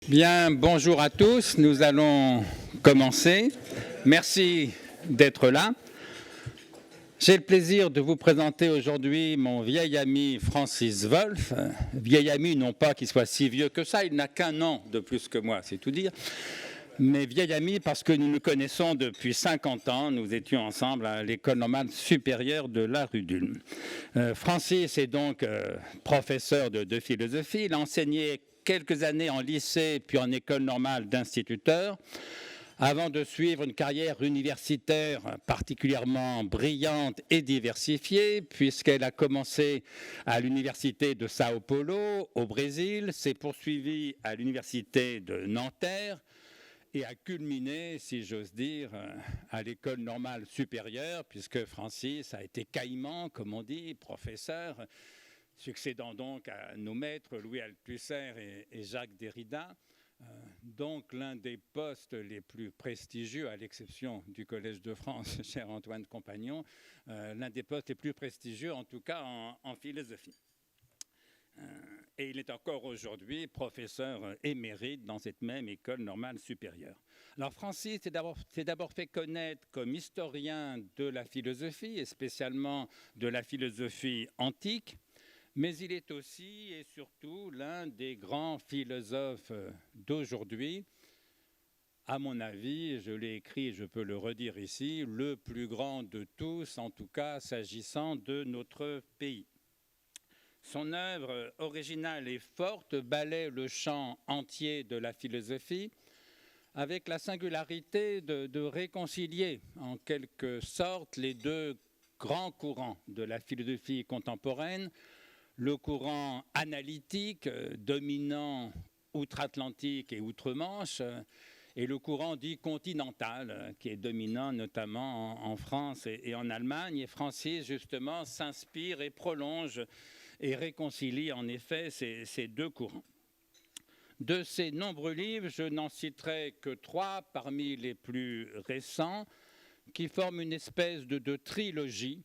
Bien, bonjour à tous. Nous allons commencer. Merci d'être là. J'ai le plaisir de vous présenter aujourd'hui mon vieil ami Francis Wolff. Vieil ami, non pas qu'il soit si vieux que ça, il n'a qu'un an de plus que moi, c'est tout dire. Mais vieil ami parce que nous nous connaissons depuis 50 ans. Nous étions ensemble à l'école normale supérieure de la rue d'Ulm. Francis est donc professeur de philosophie. Il a enseigné quelques années en lycée puis en école normale d'instituteur, avant de suivre une carrière universitaire particulièrement brillante et diversifiée, puisqu'elle a commencé à l'université de Sao Paulo, au Brésil, s'est poursuivie à l'université de Nanterre et a culminé, si j'ose dire, à l'école normale supérieure, puisque Francis a été caïman, comme on dit, professeur, succédant donc à nos maîtres Louis Althusser et Jacques Derrida. Donc l'un des postes les plus prestigieux, à l'exception du Collège de France, cher Antoine Compagnon, l'un des postes les plus prestigieux, en tout cas en philosophie. Et il est encore aujourd'hui professeur émérite dans cette même école normale supérieure. Alors Francis s'est d'abord fait connaître comme historien de la philosophie, et spécialement de la philosophie antique, mais il est aussi et surtout l'un des grands philosophes d'aujourd'hui. À mon avis, je l'ai écrit, je peux le redire ici, le plus grand de tous, en tout cas s'agissant de notre pays. Son œuvre originale et forte balaie le champ entier de la philosophie, avec la singularité de réconcilier en quelque sorte les deux grands courants de la philosophie contemporaine, le courant analytique dominant outre-Atlantique et outre-Manche, et le courant dit continental qui est dominant notamment en France et en Allemagne. Et Francis, justement, s'inspire et prolonge et réconcilie en effet ces deux courants. De ses nombreux livres, je n'en citerai que 3 parmi les plus récents, qui forment une espèce de trilogie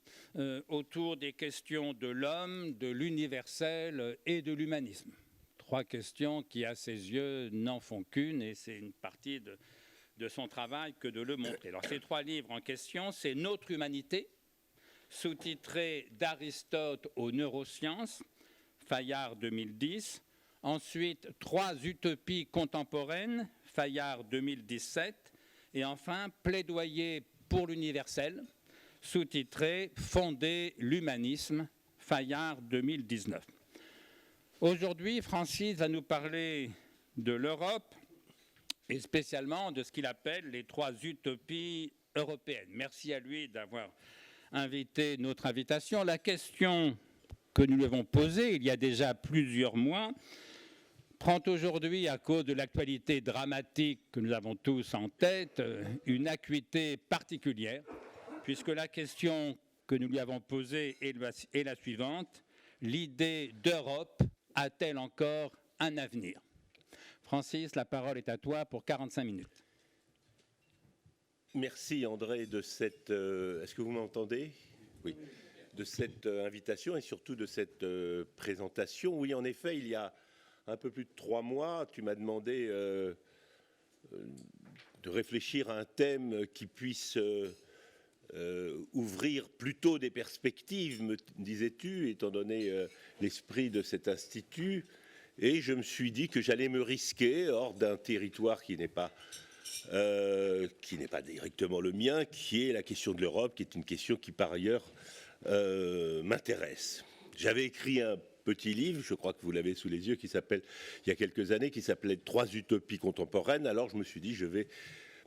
autour des questions de l'homme, de l'universel et de l'humanisme. 3 questions qui, à ses yeux, n'en font qu'une, et c'est une partie de son travail que de le montrer. Alors, ces 3 livres en question, c'est Notre humanité, sous-titré d'Aristote aux neurosciences, Fayard 2010. Ensuite, 3 utopies contemporaines, Fayard 2017. Et enfin, Plaidoyer pour l'universel, sous-titré Fonder l'humanisme, Fayard 2019. Aujourd'hui, Francis va nous parler de l'Europe et spécialement de ce qu'il appelle les 3 utopies européennes. Merci à lui d'avoir invité notre invitation. La question que nous lui avons posée il y a déjà plusieurs mois prend aujourd'hui, à cause de l'actualité dramatique que nous avons tous en tête, une acuité particulière, puisque la question que nous lui avons posée est la suivante: l'idée d'Europe a-t-elle encore un avenir? Francis, la parole est à toi pour 45 minutes. Merci André de cette... Est-ce que vous m'entendez? Oui. De cette invitation et surtout de cette présentation. Oui, en effet, il y a un peu plus de 3 mois, tu m'as demandé de réfléchir à un thème qui puisse ouvrir plutôt des perspectives, me disais-tu, étant donné l'esprit de cet institut. Et je me suis dit que j'allais me risquer hors d'un territoire qui n'est pas directement le mien, qui est la question de l'Europe, qui est une question qui par ailleurs m'intéresse. J'avais écrit un petit livre, je crois que vous l'avez sous les yeux, qui s'appelle, il y a quelques années, qui s'appelait 3 utopies contemporaines. Alors je me suis dit, je vais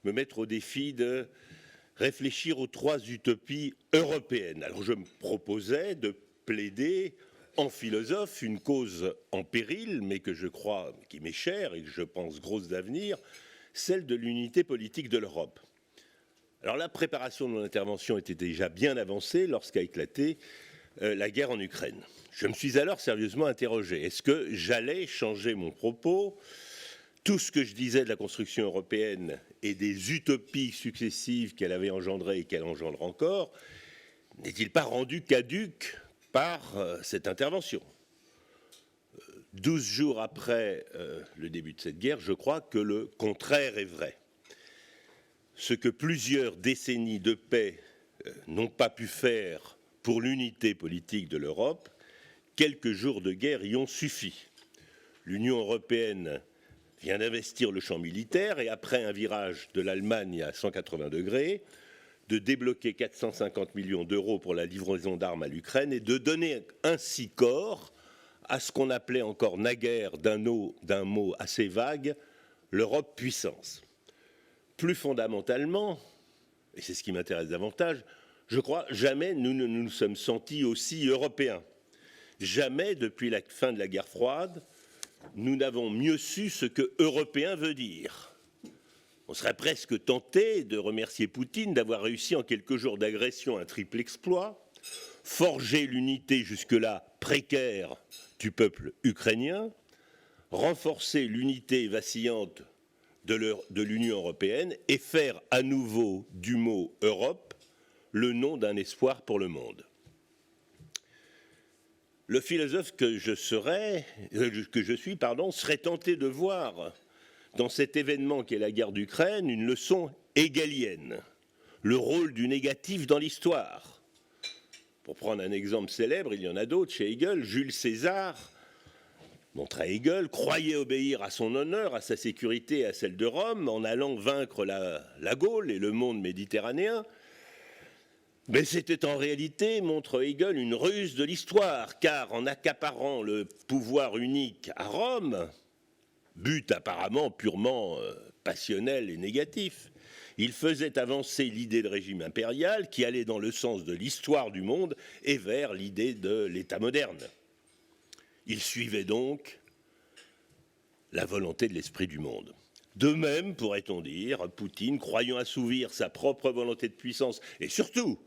me mettre au défi de réfléchir aux 3 utopies européennes. Alors je me proposais de plaider en philosophe une cause en péril, mais que je crois, qui m'est chère et que je pense grosse d'avenir, celle de l'unité politique de l'Europe. Alors la préparation de mon intervention était déjà bien avancée lorsqu'a éclaté la guerre en Ukraine. Je me suis alors sérieusement interrogé. Est-ce que j'allais changer mon propos? Tout ce que je disais de la construction européenne et des utopies successives qu'elle avait engendrées et qu'elle engendre encore, n'est-il pas rendu caduc par cette intervention? 12 jours après le début de cette guerre, je crois que le contraire est vrai. Ce que plusieurs décennies de paix n'ont pas pu faire pour l'unité politique de l'Europe, quelques jours de guerre y ont suffi. L'Union européenne vient d'investir le champ militaire et après un virage de l'Allemagne à 180 degrés, de débloquer 450 millions d'euros pour la livraison d'armes à l'Ukraine et de donner ainsi corps à ce qu'on appelait encore naguère d'un mot assez vague, l'Europe puissance. Plus fondamentalement, et c'est ce qui m'intéresse davantage, je crois jamais nous ne nous sommes sentis aussi européens. Jamais depuis la fin de la guerre froide, nous n'avons mieux su ce que européen veut dire. On serait presque tenté de remercier Poutine d'avoir réussi en quelques jours d'agression un triple exploit, forger l'unité jusque-là précaire du peuple ukrainien, renforcer l'unité vacillante de l'Union européenne et faire à nouveau du mot Europe le nom d'un espoir pour le monde. Le philosophe que je suis, serait tenté de voir dans cet événement qu'est la guerre d'Ukraine une leçon hegelienne, le rôle du négatif dans l'histoire. Pour prendre un exemple célèbre, il y en a d'autres chez Hegel, Jules César, montre à Hegel, croyait obéir à son honneur, à sa sécurité et à celle de Rome en allant vaincre la Gaule et le monde méditerranéen. Mais c'était en réalité, montre Hegel, une ruse de l'histoire, car en accaparant le pouvoir unique à Rome, but apparemment purement passionnel et négatif, il faisait avancer l'idée de régime impérial qui allait dans le sens de l'histoire du monde et vers l'idée de l'État moderne. Il suivait donc la volonté de l'esprit du monde. De même, pourrait-on dire, Poutine, croyant assouvir sa propre volonté de puissance et surtout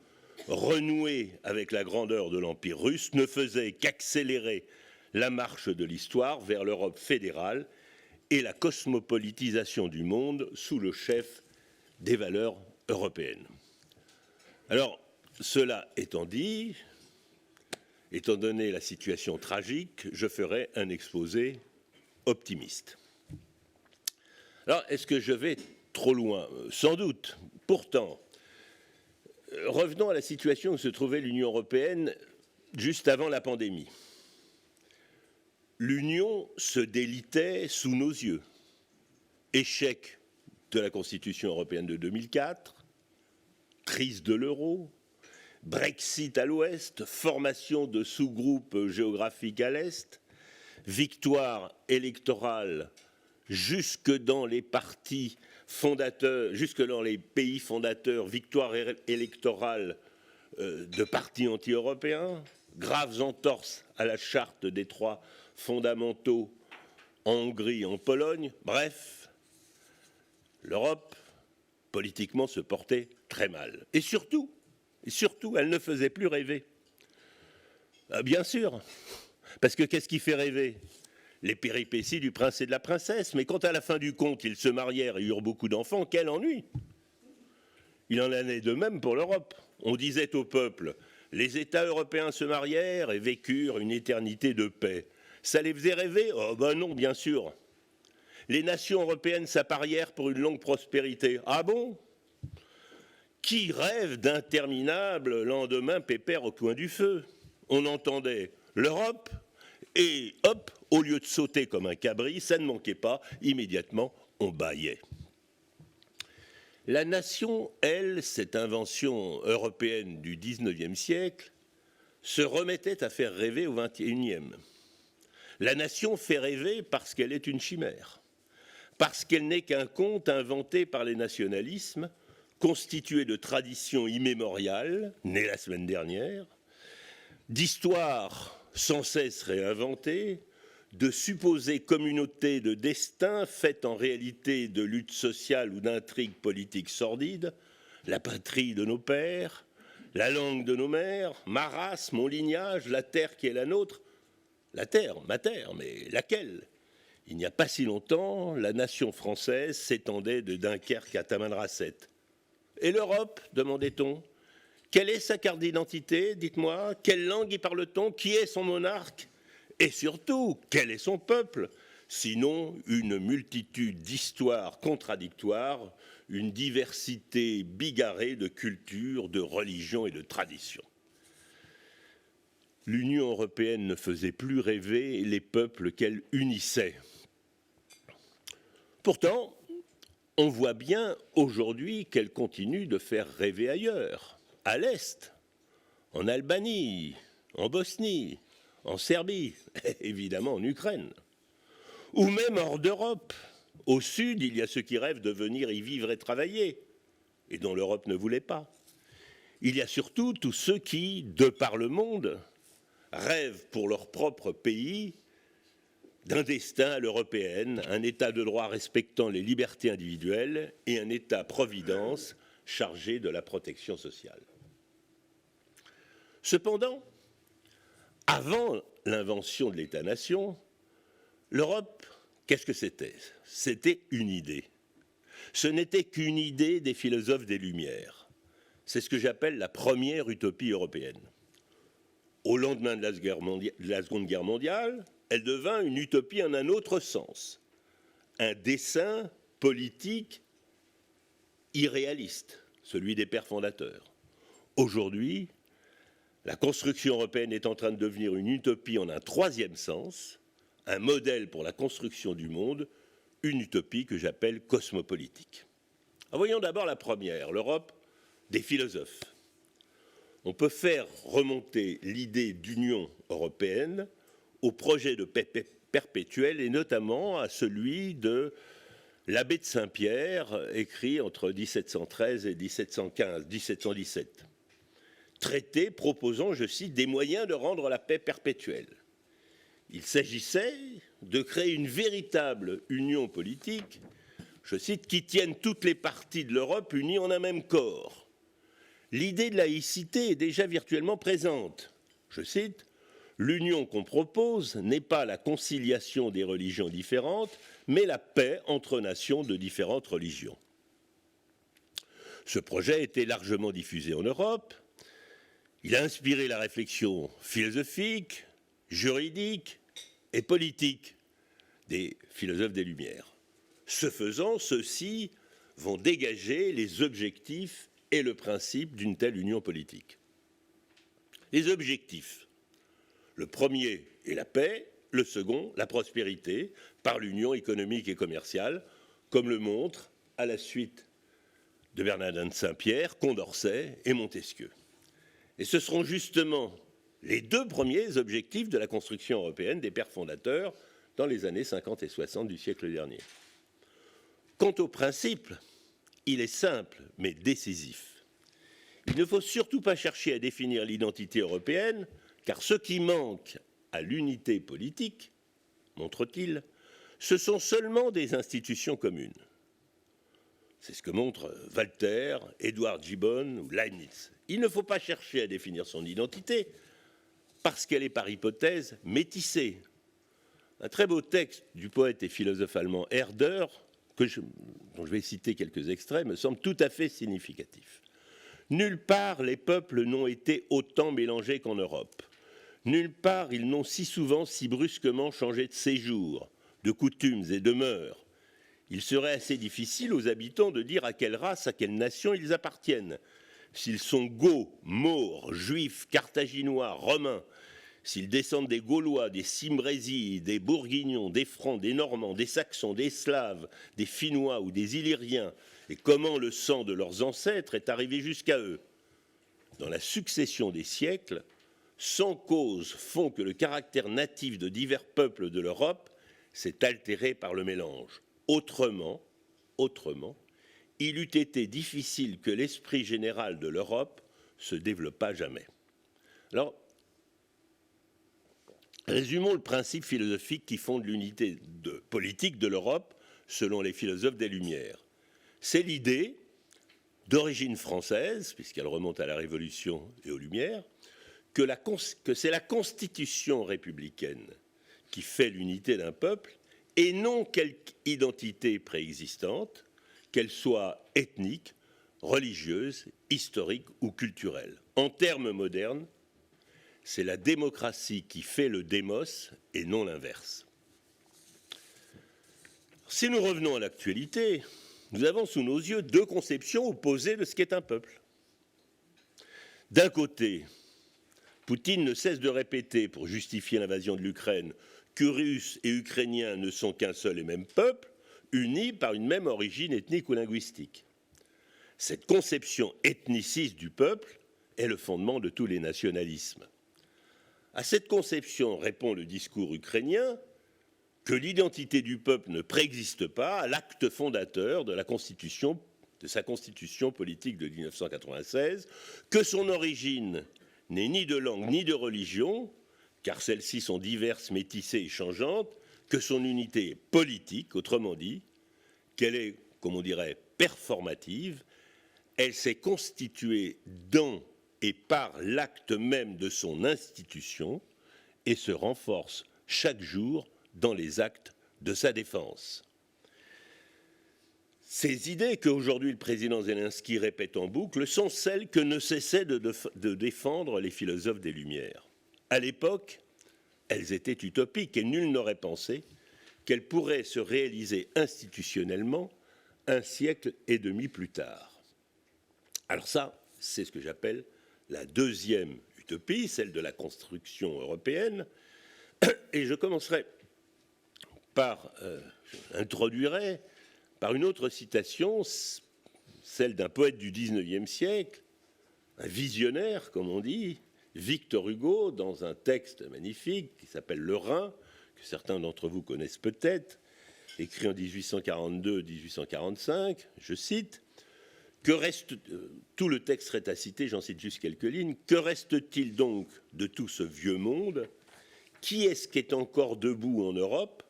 renouer avec la grandeur de l'Empire russe, ne faisait qu'accélérer la marche de l'histoire vers l'Europe fédérale et la cosmopolitisation du monde sous le chef des valeurs européennes. Alors, cela étant dit, étant donné la situation tragique, je ferai un exposé optimiste. Alors, est-ce que je vais trop loin? Sans doute. Pourtant, revenons à la situation où se trouvait l'Union européenne juste avant la pandémie. L'Union se délitait sous nos yeux. Échec de la Constitution européenne de 2004, crise de l'euro, Brexit à l'ouest, formation de sous-groupes géographiques à l'est, victoire électorale jusque dans les partis fondateurs, jusque dans les pays fondateurs, victoire électorale de partis anti-européens, graves entorses à la charte des trois fondamentaux en Hongrie et en Pologne. Bref, l'Europe, politiquement, se portait très mal. Et surtout, elle ne faisait plus rêver. Bien sûr, parce que qu'est-ce qui fait rêver? Les péripéties du prince et de la princesse. Mais quand à la fin du compte, ils se marièrent et eurent beaucoup d'enfants, quel ennui! Il en allait de même pour l'Europe. On disait au peuple, les États européens se marièrent et vécurent une éternité de paix. Ça les faisait rêver? Oh ben non, bien sûr. Les nations européennes s'apparièrent pour une longue prospérité. Ah bon? Qui rêve d'interminables lendemains pépères au coin du feu? On entendait l'Europe et hop, au lieu de sauter comme un cabri, ça ne manquait pas, immédiatement on bâillait. La nation, elle, cette invention européenne du XIXe siècle, se remettait à faire rêver au XXIe. La nation fait rêver parce qu'elle est une chimère, parce qu'elle n'est qu'un conte inventé par les nationalismes, constitué de traditions immémoriales, nées la semaine dernière, d'histoires sans cesse réinventées, de supposées communautés de destin faites en réalité de luttes sociales ou d'intrigues politiques sordides, la patrie de nos pères, la langue de nos mères, ma race, mon lignage, la terre qui est la nôtre. La terre, ma terre, mais laquelle? Il n'y a pas si longtemps, la nation française s'étendait de Dunkerque à Tamanrasset. Et l'Europe, demandait-on? Quelle est sa carte d'identité, dites-moi? Quelle langue y parle-t-on? Qui est son monarque? Et surtout, quel est son peuple, sinon une multitude d'histoires contradictoires, une diversité bigarrée de cultures, de religions et de traditions. L'Union européenne ne faisait plus rêver les peuples qu'elle unissait. Pourtant, on voit bien aujourd'hui qu'elle continue de faire rêver ailleurs, à l'Est, en Albanie, en Bosnie, en Serbie, évidemment en Ukraine, ou même hors d'Europe. Au Sud, il y a ceux qui rêvent de venir y vivre et travailler, et dont l'Europe ne voulait pas. Il y a surtout tous ceux qui, de par le monde, rêvent pour leur propre pays d'un destin à l'européenne, un État de droit respectant les libertés individuelles et un État-providence chargé de la protection sociale. Cependant, avant l'invention de l'État-nation, l'Europe, qu'est-ce que c'était? C'était une idée. Ce n'était qu'une idée des philosophes des Lumières. C'est ce que j'appelle la première utopie européenne. Au lendemain de la Seconde Guerre mondiale, elle devint une utopie en un autre sens, un dessein politique irréaliste, celui des pères fondateurs. Aujourd'hui, la construction européenne est en train de devenir une utopie en un troisième sens, un modèle pour la construction du monde, une utopie que j'appelle cosmopolitique. Alors voyons d'abord la première, l'Europe des philosophes. On peut faire remonter l'idée d'Union européenne au projet de paix perpétuelle et notamment à celui de l'abbé de Saint-Pierre, écrit entre 1713 et 1717. Traité proposant, je cite, des moyens de rendre la paix perpétuelle. Il s'agissait de créer une véritable union politique, je cite, qui tienne toutes les parties de l'Europe unies en un même corps. L'idée de laïcité est déjà virtuellement présente. Je cite, l'union qu'on propose n'est pas la conciliation des religions différentes, mais la paix entre nations de différentes religions. Ce projet a été largement diffusé en Europe. Il a inspiré la réflexion philosophique, juridique et politique des philosophes des Lumières. Ce faisant, ceux-ci vont dégager les objectifs et le principe d'une telle union politique. Les objectifs. Le premier est la paix, le second, la prospérité, par l'union économique et commerciale, comme le montrent, à la suite de Bernardin de Saint-Pierre, Condorcet et Montesquieu. Et ce seront justement les deux premiers objectifs de la construction européenne des pères fondateurs dans les années 50 et 60 du siècle dernier. Quant au principe, il est simple mais décisif. Il ne faut surtout pas chercher à définir l'identité européenne, car ce qui manque à l'unité politique, montre-t-il, ce sont seulement des institutions communes. C'est ce que montrent Voltaire, Edward Gibbon ou Leibniz. Il ne faut pas chercher à définir son identité, parce qu'elle est par hypothèse métissée. Un très beau texte du poète et philosophe allemand Herder, dont je vais citer quelques extraits, me semble tout à fait significatif. Nulle part les peuples n'ont été autant mélangés qu'en Europe. Nulle part ils n'ont si souvent, si brusquement changé de séjour, de coutumes et de mœurs. Il serait assez difficile aux habitants de dire à quelle race, à quelle nation ils appartiennent. S'ils sont Goths, Maures, Juifs, Carthaginois, Romains, s'ils descendent des Gaulois, des Cimbrésies, des Bourguignons, des Francs, des Normands, des Saxons, des Slaves, des Finnois ou des Illyriens, et comment le sang de leurs ancêtres est arrivé jusqu'à eux. Dans la succession des siècles, 100 causes font que le caractère natif de divers peuples de l'Europe s'est altéré par le mélange. Autrement, il eût été difficile que l'esprit général de l'Europe se développât jamais. Alors, résumons le principe philosophique qui fonde l'unité politique de l'Europe selon les philosophes des Lumières. C'est l'idée, d'origine française, puisqu'elle remonte à la Révolution et aux Lumières, que c'est la Constitution républicaine qui fait l'unité d'un peuple et non quelque identité préexistante, qu'elle soit ethnique, religieuse, historique ou culturelle. En termes modernes, c'est la démocratie qui fait le démos et non l'inverse. Si nous revenons à l'actualité, nous avons sous nos yeux deux conceptions opposées de ce qu'est un peuple. D'un côté, Poutine ne cesse de répéter, pour justifier l'invasion de l'Ukraine, que Russes et Ukrainiens ne sont qu'un seul et même peuple, unis par une même origine ethnique ou linguistique. Cette conception ethniciste du peuple est le fondement de tous les nationalismes. À cette conception répond le discours ukrainien que l'identité du peuple ne préexiste pas à l'acte fondateur de sa constitution politique de 1996, que son origine n'est ni de langue ni de religion, car celles-ci sont diverses, métissées et changeantes, que son unité est politique, autrement dit, qu'elle est, comme on dirait, performative, elle s'est constituée dans et par l'acte même de son institution et se renforce chaque jour dans les actes de sa défense. Ces idées qu'aujourd'hui le président Zelensky répète en boucle sont celles que ne cessaient de défendre les philosophes des Lumières. À l'époque, elles étaient utopiques et nul n'aurait pensé qu'elles pourraient se réaliser institutionnellement un siècle et demi plus tard. Alors ça, c'est ce que j'appelle la deuxième utopie, celle de la construction européenne. Et je commencerai introduirai par une autre citation, celle d'un poète du XIXe siècle, un visionnaire, comme on dit, Victor Hugo, dans un texte magnifique qui s'appelle Le Rhin, que certains d'entre vous connaissent peut-être, écrit en 1842-1845, je cite, tout le texte serait à citer, j'en cite juste quelques lignes. Que reste-t-il donc de tout ce vieux monde? Qui est-ce qui est encore debout en Europe?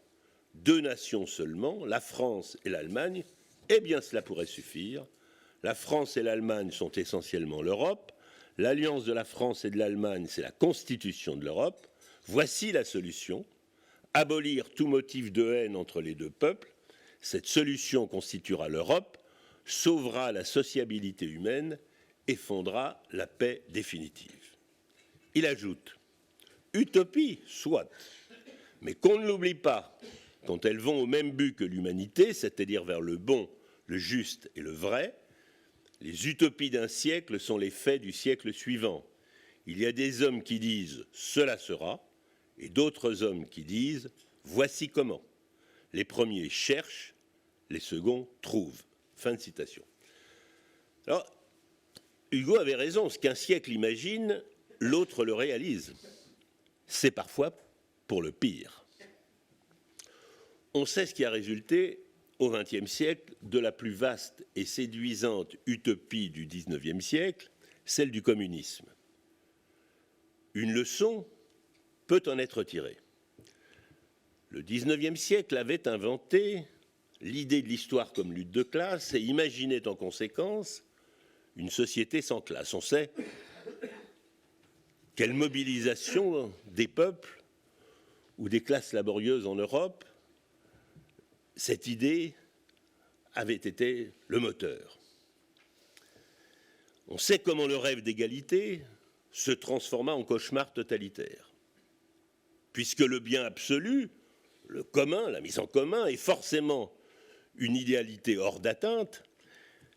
Deux nations seulement, la France et l'Allemagne. Eh bien, cela pourrait suffire. La France et l'Allemagne sont essentiellement l'Europe. L'alliance de la France et de l'Allemagne, c'est la constitution de l'Europe. Voici la solution. Abolir tout motif de haine entre les deux peuples. Cette solution constituera l'Europe, sauvera la sociabilité humaine et fondera la paix définitive. Il ajoute, utopie, soit, mais qu'on ne l'oublie pas, quand elles vont au même but que l'humanité, c'est-à-dire vers le bon, le juste et le vrai, les utopies d'un siècle sont les faits du siècle suivant. Il y a des hommes qui disent « cela sera » et d'autres hommes qui disent « voici comment ». Les premiers cherchent, les seconds trouvent. Fin de citation. Alors, Hugo avait raison, ce qu'un siècle imagine, l'autre le réalise. C'est parfois pour le pire. On sait ce qui a résulté au XXe siècle de la plus vaste et séduisante utopie du XIXe siècle, celle du communisme. Une leçon peut en être tirée. Le XIXe siècle avait inventé l'idée de l'histoire comme lutte de classe et imaginait en conséquence une société sans classe. On sait quelle mobilisation des peuples ou des classes laborieuses en Europe, cette idée avait été le moteur. On sait comment le rêve d'égalité se transforma en cauchemar totalitaire, puisque le bien absolu, le commun, la mise en commun, est forcément une idéalité hors d'atteinte.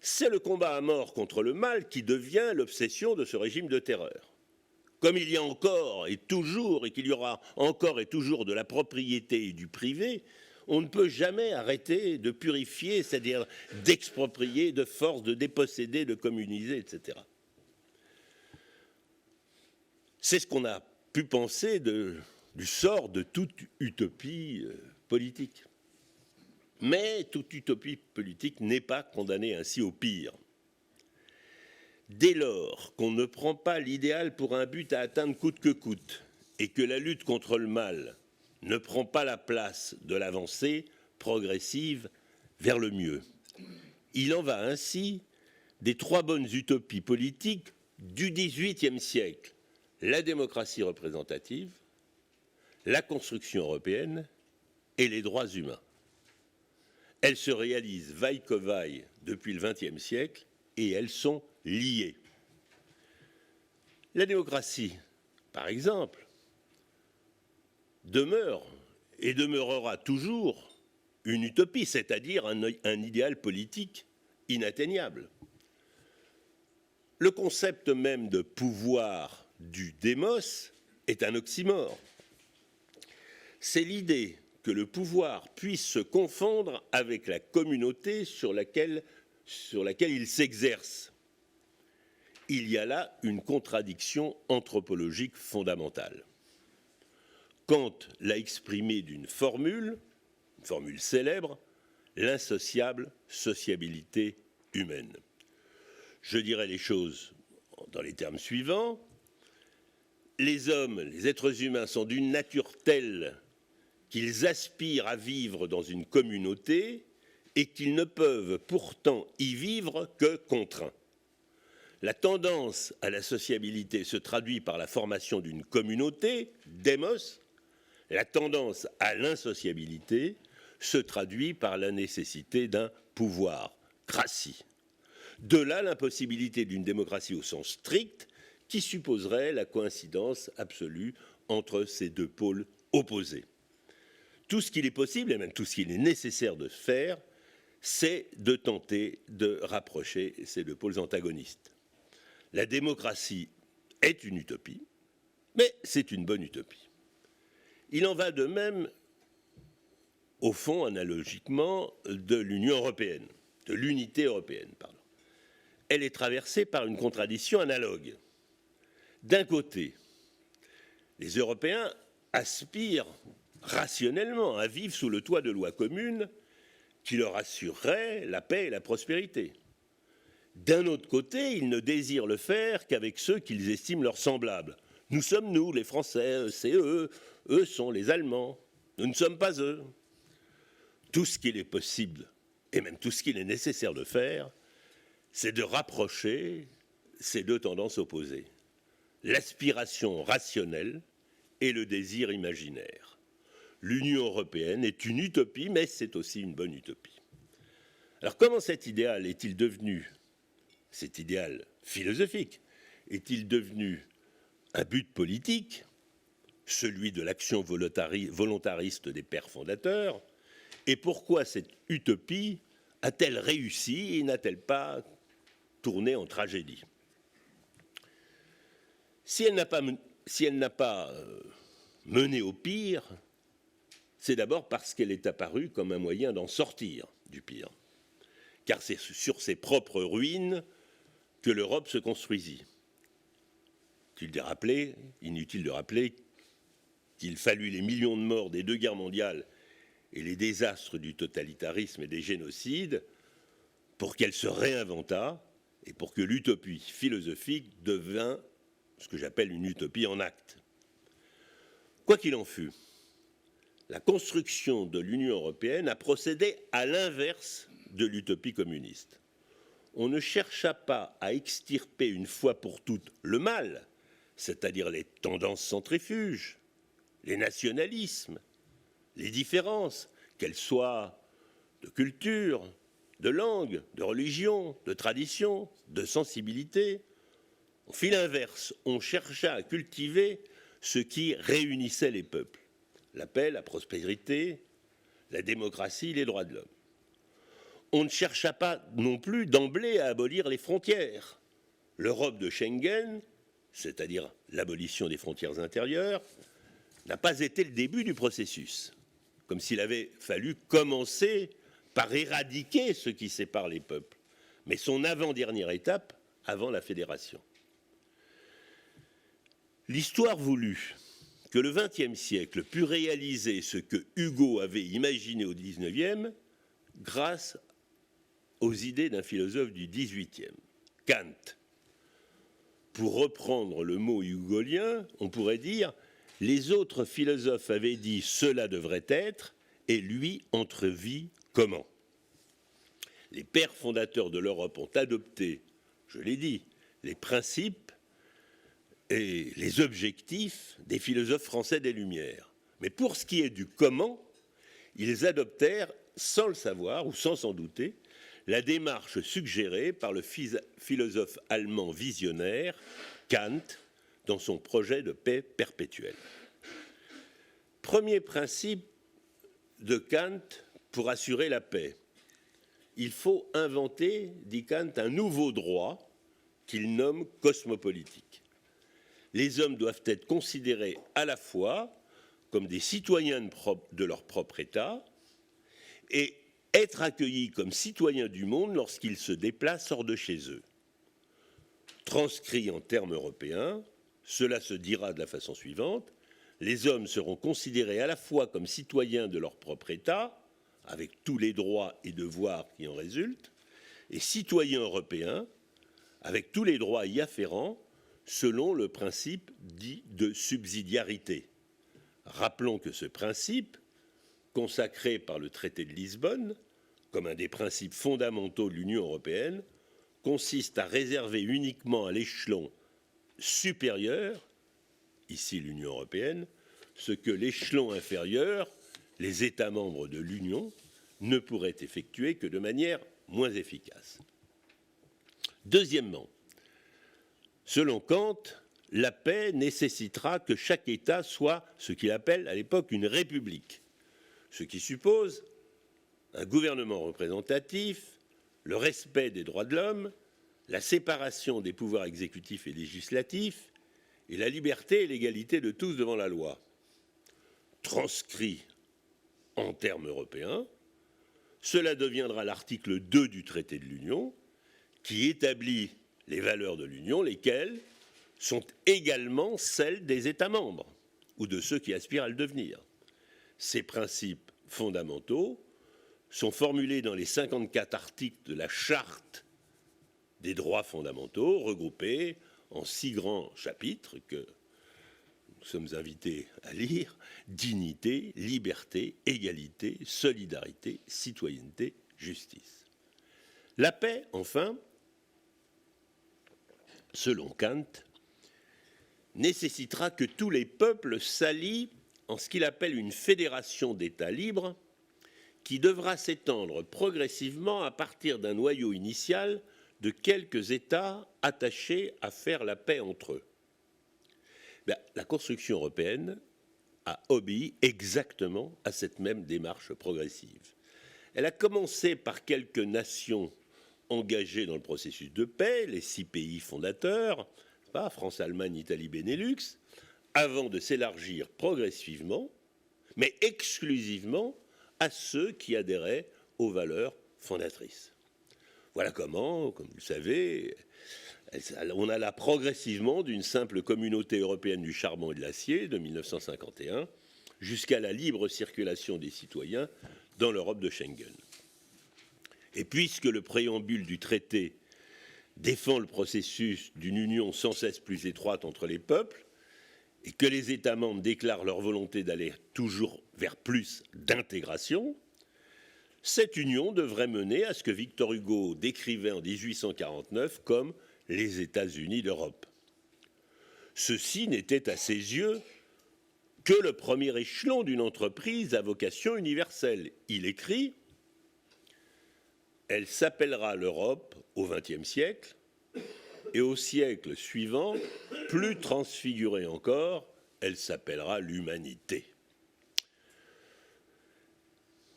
C'est le combat à mort contre le mal qui devient l'obsession de ce régime de terreur. Comme il y a encore et toujours, et qu'il y aura encore et toujours de la propriété et du privé, on ne peut jamais arrêter de purifier, c'est-à-dire d'exproprier, de force, de déposséder, de communiser, etc. C'est ce qu'on a pu penser du sort de toute utopie politique. Mais toute utopie politique n'est pas condamnée ainsi au pire. Dès lors qu'on ne prend pas l'idéal pour un but à atteindre coûte que coûte, et que la lutte contre le mal ne prend pas la place de l'avancée progressive vers le mieux. Il en va ainsi des trois bonnes utopies politiques du XVIIIe siècle, la démocratie représentative, la construction européenne et les droits humains. Elles se réalisent vaille que vaille depuis le XXe siècle et elles sont liées. La démocratie par exemple, demeure et demeurera toujours une utopie, c'est-à-dire un idéal politique inatteignable. Le concept même de pouvoir du démos est un oxymore. C'est l'idée que le pouvoir puisse se confondre avec la communauté sur laquelle il s'exerce. Il y a là une contradiction anthropologique fondamentale. Kant l'a exprimé d'une formule célèbre, l'insociable sociabilité humaine. Je dirais les choses dans les termes suivants. Les hommes, les êtres humains sont d'une nature telle qu'ils aspirent à vivre dans une communauté et qu'ils ne peuvent pourtant y vivre que contraints. La tendance à la sociabilité se traduit par la formation d'une communauté, démos. La tendance à l'insociabilité se traduit par la nécessité d'un pouvoir, kratie. De là l'impossibilité d'une démocratie au sens strict, qui supposerait la coïncidence absolue entre ces deux pôles opposés. Tout ce qu'il est possible, et même tout ce qu'il est nécessaire de faire, c'est de tenter de rapprocher ces deux pôles antagonistes. La démocratie est une utopie, mais c'est une bonne utopie. Il en va de même, au fond, analogiquement, de l'Union européenne, de l'unité européenne, pardon. Elle est traversée par une contradiction analogue. D'un côté, les Européens aspirent rationnellement à vivre sous le toit de lois communes qui leur assureraient la paix et la prospérité. D'un autre côté, ils ne désirent le faire qu'avec ceux qu'ils estiment leurs semblables. Nous sommes nous, les Français, c'est eux, eux sont les Allemands, nous ne sommes pas eux. Tout ce qu'il est possible, et même tout ce qu'il est nécessaire de faire, c'est de rapprocher ces deux tendances opposées, l'aspiration rationnelle et le désir imaginaire. L'Union européenne est une utopie, mais c'est aussi une bonne utopie. Alors comment cet idéal est-il devenu, cet idéal philosophique, est-il devenu un but politique, celui de l'action volontariste des pères fondateurs, et pourquoi cette utopie a-t-elle réussi et n'a-t-elle pas tourné en tragédie? Si elle n'a pas mené au pire, c'est d'abord parce qu'elle est apparue comme un moyen d'en sortir du pire. Car c'est sur ses propres ruines que l'Europe se construisit. Inutile de rappeler qu'il fallut les millions de morts des deux guerres mondiales et les désastres du totalitarisme et des génocides pour qu'elle se réinventât et pour que l'utopie philosophique devint ce que j'appelle une utopie en acte. Quoi qu'il en fût, la construction de l'Union européenne a procédé à l'inverse de l'utopie communiste. On ne chercha pas à extirper une fois pour toutes le mal, c'est-à-dire les tendances centrifuges, les nationalismes, les différences, qu'elles soient de culture, de langue, de religion, de tradition, de sensibilité. On fit l'inverse, on chercha à cultiver ce qui réunissait les peuples, la paix, la prospérité, la démocratie, les droits de l'homme. On ne chercha pas non plus d'emblée à abolir les frontières. L'Europe de Schengen, c'est-à-dire l'abolition des frontières intérieures, n'a pas été le début du processus, comme s'il avait fallu commencer par éradiquer ce qui sépare les peuples, mais son avant-dernière étape avant la fédération. L'histoire voulut que le XXe siècle put réaliser ce que Hugo avait imaginé au XIXe grâce aux idées d'un philosophe du XVIIIe, Kant. Pour reprendre le mot hugolien, on pourrait dire « les autres philosophes avaient dit cela devrait être, et lui entrevit comment ». Les pères fondateurs de l'Europe ont adopté, je l'ai dit, les principes et les objectifs des philosophes français des Lumières. Mais pour ce qui est du comment, ils adoptèrent, sans le savoir ou sans s'en douter, la démarche suggérée par le philosophe allemand visionnaire Kant dans son projet de paix perpétuelle. Premier principe de Kant pour assurer la paix. Il faut inventer, dit Kant, un nouveau droit qu'il nomme cosmopolitique. Les hommes doivent être considérés à la fois comme des citoyens de leur propre État et être accueillis comme citoyens du monde lorsqu'ils se déplacent hors de chez eux. Transcrit en termes européens, cela se dira de la façon suivante: les hommes seront considérés à la fois comme citoyens de leur propre État, avec tous les droits et devoirs qui en résultent, et citoyens européens, avec tous les droits y afférents, selon le principe dit de subsidiarité. Rappelons que ce principe, consacré par le traité de Lisbonne comme un des principes fondamentaux de l'Union européenne, consiste à réserver uniquement à l'échelon supérieur, ici l'Union européenne, ce que l'échelon inférieur, les États membres de l'Union, ne pourraient effectuer que de manière moins efficace. Deuxièmement, selon Kant, la paix nécessitera que chaque État soit ce qu'il appelle à l'époque une république, ce qui suppose un gouvernement représentatif, le respect des droits de l'homme, la séparation des pouvoirs exécutifs et législatifs, et la liberté et l'égalité de tous devant la loi. Transcrit en termes européens, cela deviendra l'article 2 du traité de l'Union, qui établit les valeurs de l'Union, lesquelles sont également celles des États membres, ou de ceux qui aspirent à le devenir. Ces principes fondamentaux sont formulés dans les 54 articles de la Charte des droits fondamentaux, regroupés en 6 grands chapitres que nous sommes invités à lire: dignité, liberté, égalité, solidarité, citoyenneté, justice. La paix, enfin, selon Kant, nécessitera que tous les peuples s'allient en ce qu'il appelle une fédération d'États libres qui devra s'étendre progressivement à partir d'un noyau initial de quelques États attachés à faire la paix entre eux. La construction européenne a obéi exactement à cette même démarche progressive. Elle a commencé par quelques nations engagées dans le processus de paix, les 6 pays fondateurs, France, Allemagne, Italie, Benelux, avant de s'élargir progressivement, mais exclusivement à ceux qui adhéraient aux valeurs fondatrices. Voilà comment, comme vous le savez, on alla progressivement d'une simple communauté européenne du charbon et de l'acier de 1951 jusqu'à la libre circulation des citoyens dans l'Europe de Schengen. Et puisque le préambule du traité défend le processus d'une union sans cesse plus étroite entre les peuples, et que les États membres déclarent leur volonté d'aller toujours vers plus d'intégration, cette union devrait mener à ce que Victor Hugo décrivait en 1849 comme les États-Unis d'Europe. Ceci n'était à ses yeux que le premier échelon d'une entreprise à vocation universelle. Il écrit: elle s'appellera l'Europe au XXe siècle, et au siècle suivant, plus transfigurée encore, elle s'appellera l'humanité.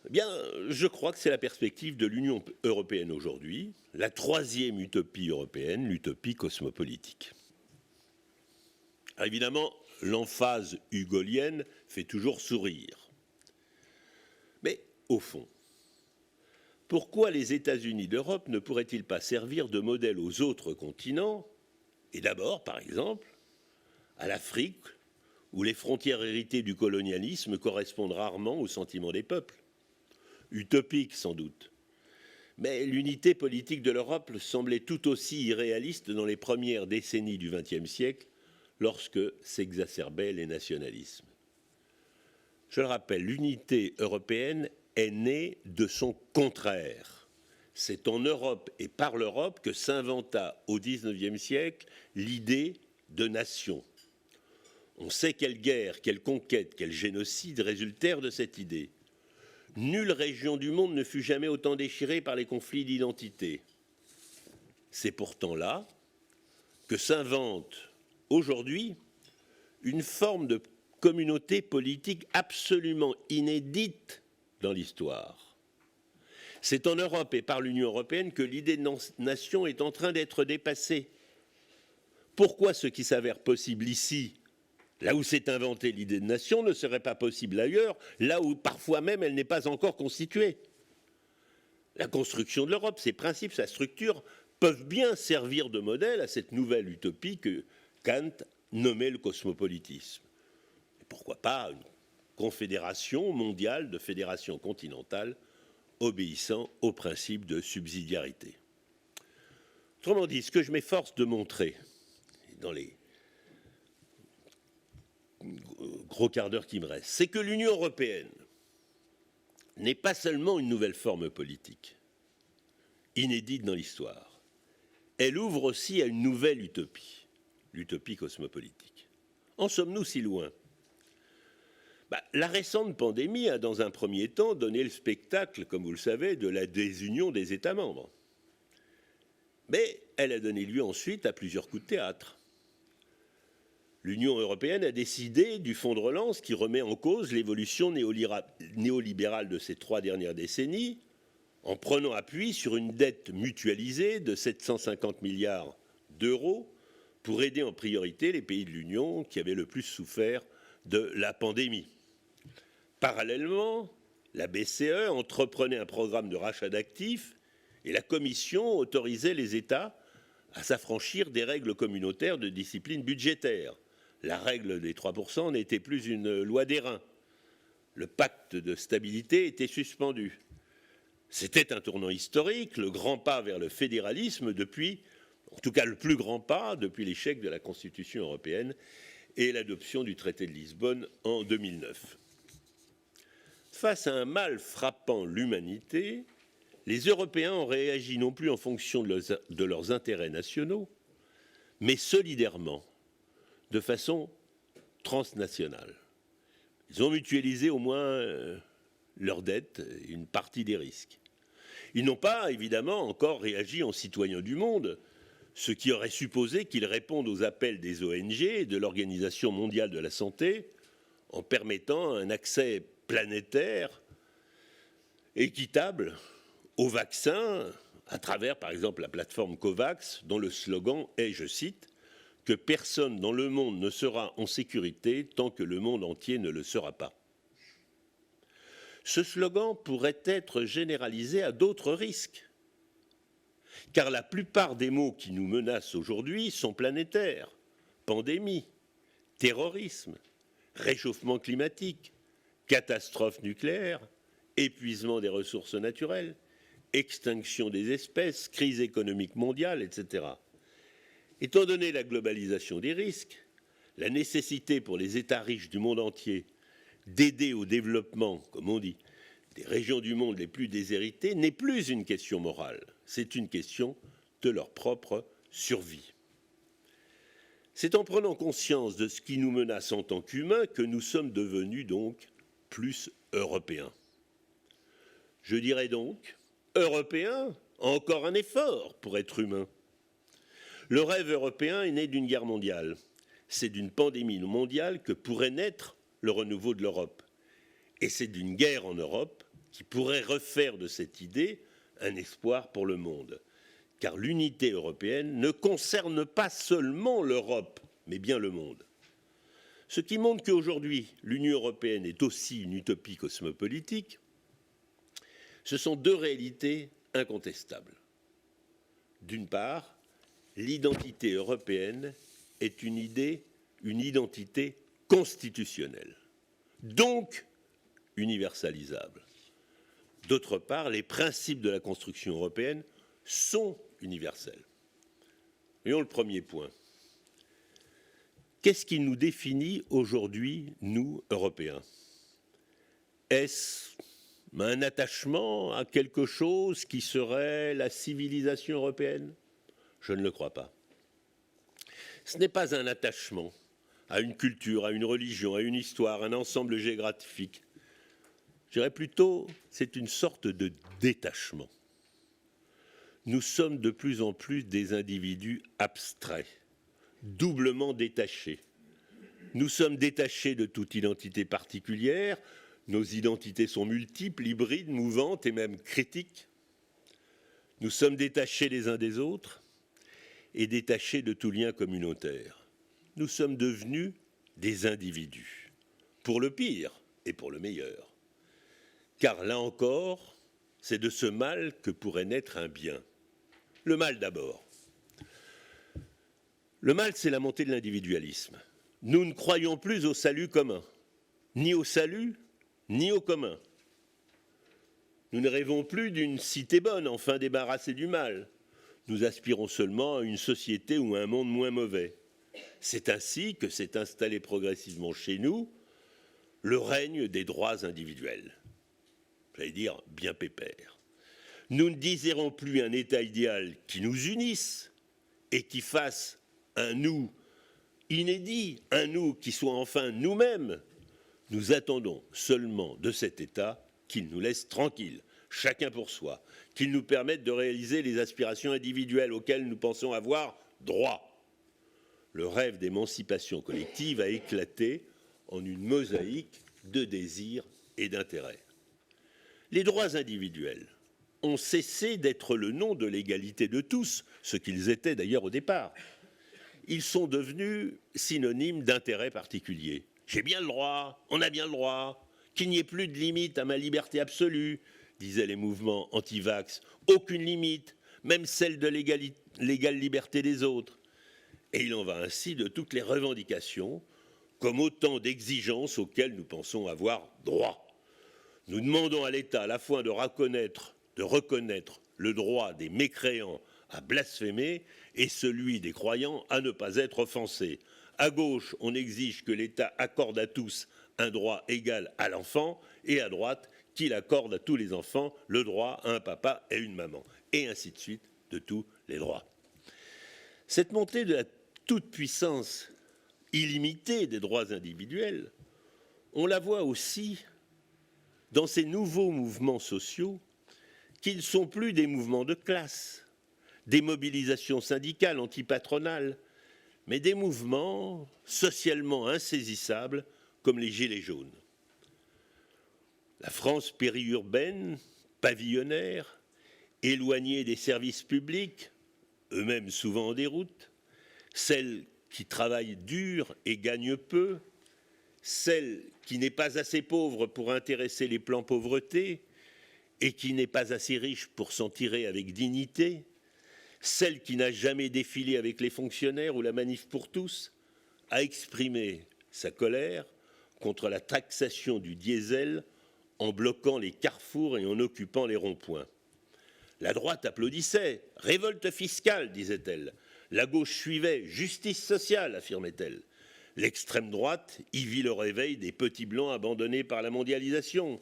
Eh bien, je crois que c'est la perspective de l'Union européenne aujourd'hui, la 3e utopie européenne, l'utopie cosmopolitique. Alors évidemment, l'emphase hugolienne fait toujours sourire. Mais au fond, pourquoi les États-Unis d'Europe ne pourraient-ils pas servir de modèle aux autres continents, et d'abord, par exemple, à l'Afrique, où les frontières héritées du colonialisme correspondent rarement aux sentiments des peuples? Utopique sans doute. Mais l'unité politique de l'Europe semblait tout aussi irréaliste dans les premières décennies du XXe siècle, lorsque s'exacerbaient les nationalismes. Je le rappelle, l'unité européenne est née de son contraire. C'est en Europe et par l'Europe que s'inventa au XIXe siècle l'idée de nation. On sait quelle guerre, quelle conquête, quel génocide résultèrent de cette idée. Nulle région du monde ne fut jamais autant déchirée par les conflits d'identité. C'est pourtant là que s'invente aujourd'hui une forme de communauté politique absolument inédite dans l'histoire. C'est en Europe et par l'Union européenne que l'idée de nation est en train d'être dépassée. Pourquoi ce qui s'avère possible ici, là où s'est inventée l'idée de nation, ne serait pas possible ailleurs, là où parfois même elle n'est pas encore constituée? La construction de l'Europe, ses principes, sa structure peuvent bien servir de modèle à cette nouvelle utopie que Kant nommait le cosmopolitisme. Et pourquoi pas une confédération mondiale de fédérations continentales obéissant au principe de subsidiarité. Autrement dit, ce que je m'efforce de montrer dans les gros quart d'heure qui me reste, c'est que l'Union européenne n'est pas seulement une nouvelle forme politique, inédite dans l'histoire. Elle ouvre aussi à une nouvelle utopie, l'utopie cosmopolitique. En sommes-nous si loin? La récente pandémie a, dans un premier temps, donné le spectacle, comme vous le savez, de la désunion des États membres. Mais elle a donné lieu ensuite à plusieurs coups de théâtre. L'Union européenne a décidé du fonds de relance qui remet en cause l'évolution néolibérale de ces 3 dernières décennies, en prenant appui sur une dette mutualisée de 750 milliards d'euros pour aider en priorité les pays de l'Union qui avaient le plus souffert de la pandémie. Parallèlement, la BCE entreprenait un programme de rachat d'actifs et la Commission autorisait les États à s'affranchir des règles communautaires de discipline budgétaire. La règle des 3% n'était plus une loi d'airain. Le pacte de stabilité était suspendu. C'était un tournant historique, le grand pas vers le fédéralisme depuis, en tout cas le plus grand pas depuis l'échec de la Constitution européenne et l'adoption du traité de Lisbonne en 2009. Face à un mal frappant l'humanité, les Européens ont réagi non plus en fonction de leurs intérêts nationaux, mais solidairement, de façon transnationale. Ils ont mutualisé au moins leurs dettes et une partie des risques. Ils n'ont pas, évidemment, encore réagi en citoyens du monde, ce qui aurait supposé qu'ils répondent aux appels des ONG et de l'Organisation mondiale de la santé en permettant un accès planétaire équitable aux vaccins à travers, par exemple, la plateforme COVAX, dont le slogan est, je cite, « que personne dans le monde ne sera en sécurité tant que le monde entier ne le sera pas ». Ce slogan pourrait être généralisé à d'autres risques, car la plupart des maux qui nous menacent aujourd'hui sont planétaires. Pandémie, terrorisme, réchauffement climatique, catastrophe nucléaire, épuisement des ressources naturelles, extinction des espèces, crise économique mondiale, etc. Étant donné la globalisation des risques, la nécessité pour les États riches du monde entier d'aider au développement, comme on dit, des régions du monde les plus déshéritées n'est plus une question morale, c'est une question de leur propre survie. C'est en prenant conscience de ce qui nous menace en tant qu'humains que nous sommes devenus donc plus européens. Je dirais donc, européens, encore un effort pour être humain. Le rêve européen est né d'une guerre mondiale. C'est d'une pandémie mondiale que pourrait naître le renouveau de l'Europe. Et c'est d'une guerre en Europe qui pourrait refaire de cette idée un espoir pour le monde. Car l'unité européenne ne concerne pas seulement l'Europe, mais bien le monde. Ce qui montre qu'aujourd'hui, l'Union européenne est aussi une utopie cosmopolitique, ce sont 2 réalités incontestables. D'une part, l'identité européenne est une identité constitutionnelle, donc universalisable. D'autre part, les principes de la construction européenne sont universels. Voyons le premier point. Qu'est-ce qui nous définit aujourd'hui, nous, Européens? Est-ce un attachement à quelque chose qui serait la civilisation européenne? Je ne le crois pas. Ce n'est pas un attachement à une culture, à une religion, à une histoire, un ensemble géographique. Je dirais plutôt, c'est une sorte de détachement. Nous sommes de plus en plus des individus abstraits, doublement détachés. Nous sommes détachés de toute identité particulière, nos identités sont multiples, hybrides, mouvantes et même critiques. Nous sommes détachés les uns des autres et détachés de tout lien communautaire. Nous sommes devenus des individus, pour le pire et pour le meilleur. Car là encore, c'est de ce mal que pourrait naître un bien. Le mal d'abord. Le mal, c'est la montée de l'individualisme. Nous ne croyons plus au salut commun, ni au salut, ni au commun. Nous ne rêvons plus d'une cité bonne, enfin débarrassée du mal. Nous aspirons seulement à une société ou à un monde moins mauvais. C'est ainsi que s'est installé progressivement chez nous le règne des droits individuels. J'allais dire bien pépère. Nous ne désirons plus un état idéal qui nous unisse et qui fasse un nous inédit, un nous qui soit enfin nous-mêmes. Nous attendons seulement de cet état qu'il nous laisse tranquilles, chacun pour soi, qu'il nous permette de réaliser les aspirations individuelles auxquelles nous pensons avoir droit. Le rêve d'émancipation collective a éclaté en une mosaïque de désirs et d'intérêts. Les droits individuels ont cessé d'être le nom de l'égalité de tous, ce qu'ils étaient d'ailleurs au départ. Ils sont devenus synonymes d'intérêts particuliers. J'ai bien le droit, on a bien le droit, qu'il n'y ait plus de limite à ma liberté absolue, disaient les mouvements anti-vax. Aucune limite, même celle de l'égale liberté des autres. Et il en va ainsi de toutes les revendications, comme autant d'exigences auxquelles nous pensons avoir droit. Nous demandons à l'État à la fois de reconnaître le droit des mécréants à blasphémer et celui des croyants à ne pas être offensés. À gauche, on exige que l'État accorde à tous un droit égal à l'enfant, et à droite, qu'il accorde à tous les enfants le droit à un papa et une maman, et ainsi de suite, de tous les droits. Cette montée de la toute-puissance illimitée des droits individuels, on la voit aussi dans ces nouveaux mouvements sociaux qui ne sont plus des mouvements de classe, des mobilisations syndicales antipatronales, mais des mouvements socialement insaisissables comme les Gilets jaunes. La France périurbaine, pavillonnaire, éloignée des services publics, eux-mêmes souvent en déroute, celle qui travaille dur et gagne peu, celle qui n'est pas assez pauvre pour intéresser les plans pauvreté et qui n'est pas assez riche pour s'en tirer avec dignité, celle qui n'a jamais défilé avec les fonctionnaires ou la manif pour tous, a exprimé sa colère contre la taxation du diesel en bloquant les carrefours et en occupant les ronds-points. La droite applaudissait, « révolte fiscale », disait-elle. La gauche suivait, « justice sociale », affirmait-elle. L'extrême droite y vit le réveil des petits blancs abandonnés par la mondialisation.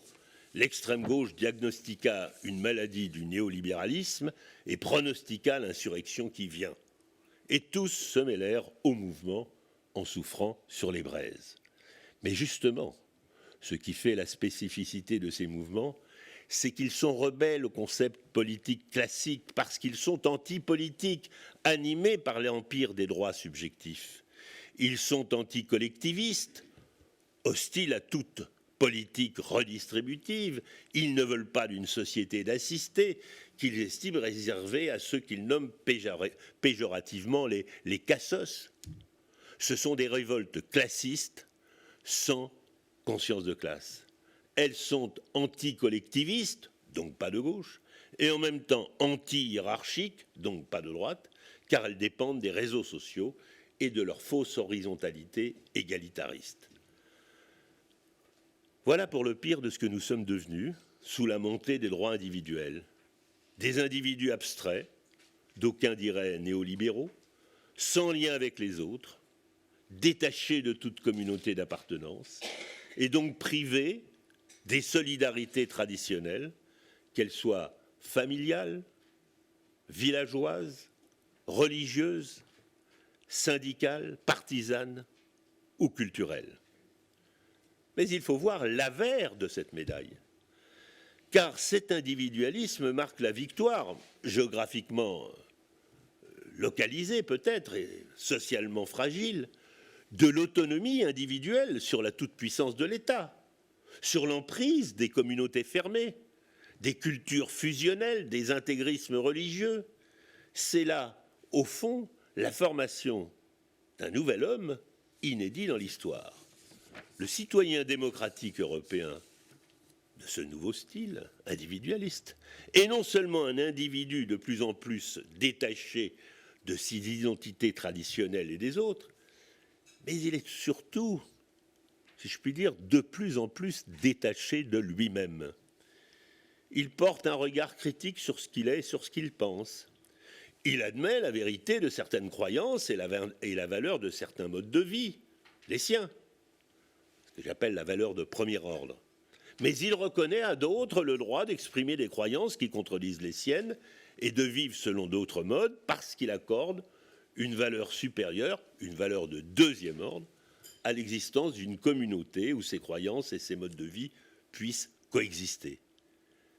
L'extrême gauche diagnostiqua une maladie du néolibéralisme et pronostiqua l'insurrection qui vient. Et tous se mêlèrent au mouvement en souffrant sur les braises. Mais justement, ce qui fait la spécificité de ces mouvements, c'est qu'ils sont rebelles au concept politique classique parce qu'ils sont anti-politiques, animés par l'empire des droits subjectifs. Ils sont anti-collectivistes, hostiles à toute politique redistributive. Ils ne veulent pas d'une société d'assistés qu'ils estiment réservée à ceux qu'ils nomment péjorativement les cassos. Ce sont des révoltes classistes sans conscience de classe. Elles sont anti-collectivistes, donc pas de gauche, et en même temps anti-hiérarchiques, donc pas de droite, car elles dépendent des réseaux sociaux et de leur fausse horizontalité égalitariste. Voilà pour le pire de ce que nous sommes devenus sous la montée des droits individuels. Des individus abstraits, d'aucuns diraient néolibéraux, sans lien avec les autres, détachés de toute communauté d'appartenance, et donc privés des solidarités traditionnelles, qu'elles soient familiales, villageoises, religieuses, syndicales, partisanes ou culturelles. Mais il faut voir l'avers de cette médaille, car cet individualisme marque la victoire, géographiquement localisée peut-être et socialement fragile, de l'autonomie individuelle sur la toute-puissance de l'État, sur l'emprise des communautés fermées, des cultures fusionnelles, des intégrismes religieux. C'est là, au fond, la formation d'un nouvel homme inédit dans l'histoire. Le citoyen démocratique européen de ce nouveau style individualiste est non seulement un individu de plus en plus détaché de ses identités traditionnelles et des autres, mais il est surtout, si je puis dire, de plus en plus détaché de lui-même. Il porte un regard critique sur ce qu'il est et sur ce qu'il pense. Il admet la vérité de certaines croyances et la valeur de certains modes de vie, les siens, ce que j'appelle la valeur de premier ordre. Mais il reconnaît à d'autres le droit d'exprimer des croyances qui contredisent les siennes et de vivre selon d'autres modes parce qu'il accorde une valeur supérieure, une valeur de deuxième ordre, à l'existence d'une communauté où ces croyances et ces modes de vie puissent coexister.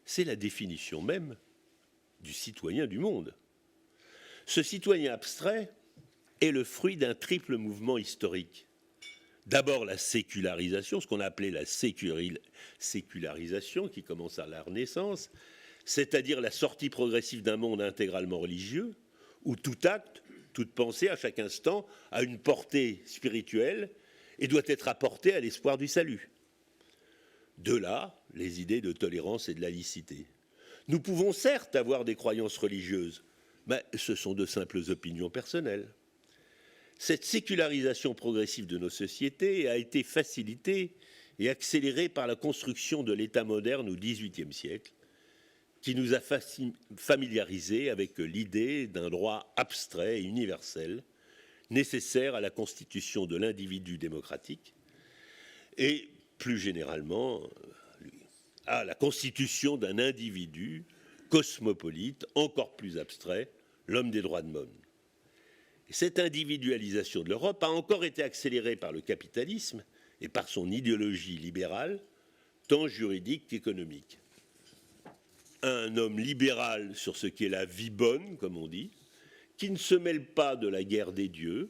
C'est la définition même du citoyen du monde. Ce citoyen abstrait est le fruit d'un triple mouvement historique. D'abord la sécularisation, ce qu'on a appelé la sécularisation, qui commence à la Renaissance, c'est-à-dire la sortie progressive d'un monde intégralement religieux, où tout acte, toute pensée, à chaque instant, a une portée spirituelle et doit être apportée à l'espoir du salut. De là, les idées de tolérance et de laïcité. Nous pouvons certes avoir des croyances religieuses, mais ce sont de simples opinions personnelles. Cette sécularisation progressive de nos sociétés a été facilitée et accélérée par la construction de l'État moderne au XVIIIe siècle, qui nous a familiarisés avec l'idée d'un droit abstrait et universel, nécessaire à la constitution de l'individu démocratique et, plus généralement, à la constitution d'un individu cosmopolite, encore plus abstrait, l'homme des droits de l'homme. Cette individualisation de l'Europe a encore été accélérée par le capitalisme et par son idéologie libérale, tant juridique qu'économique. Un homme libéral sur ce qu'est la vie bonne, comme on dit, qui ne se mêle pas de la guerre des dieux,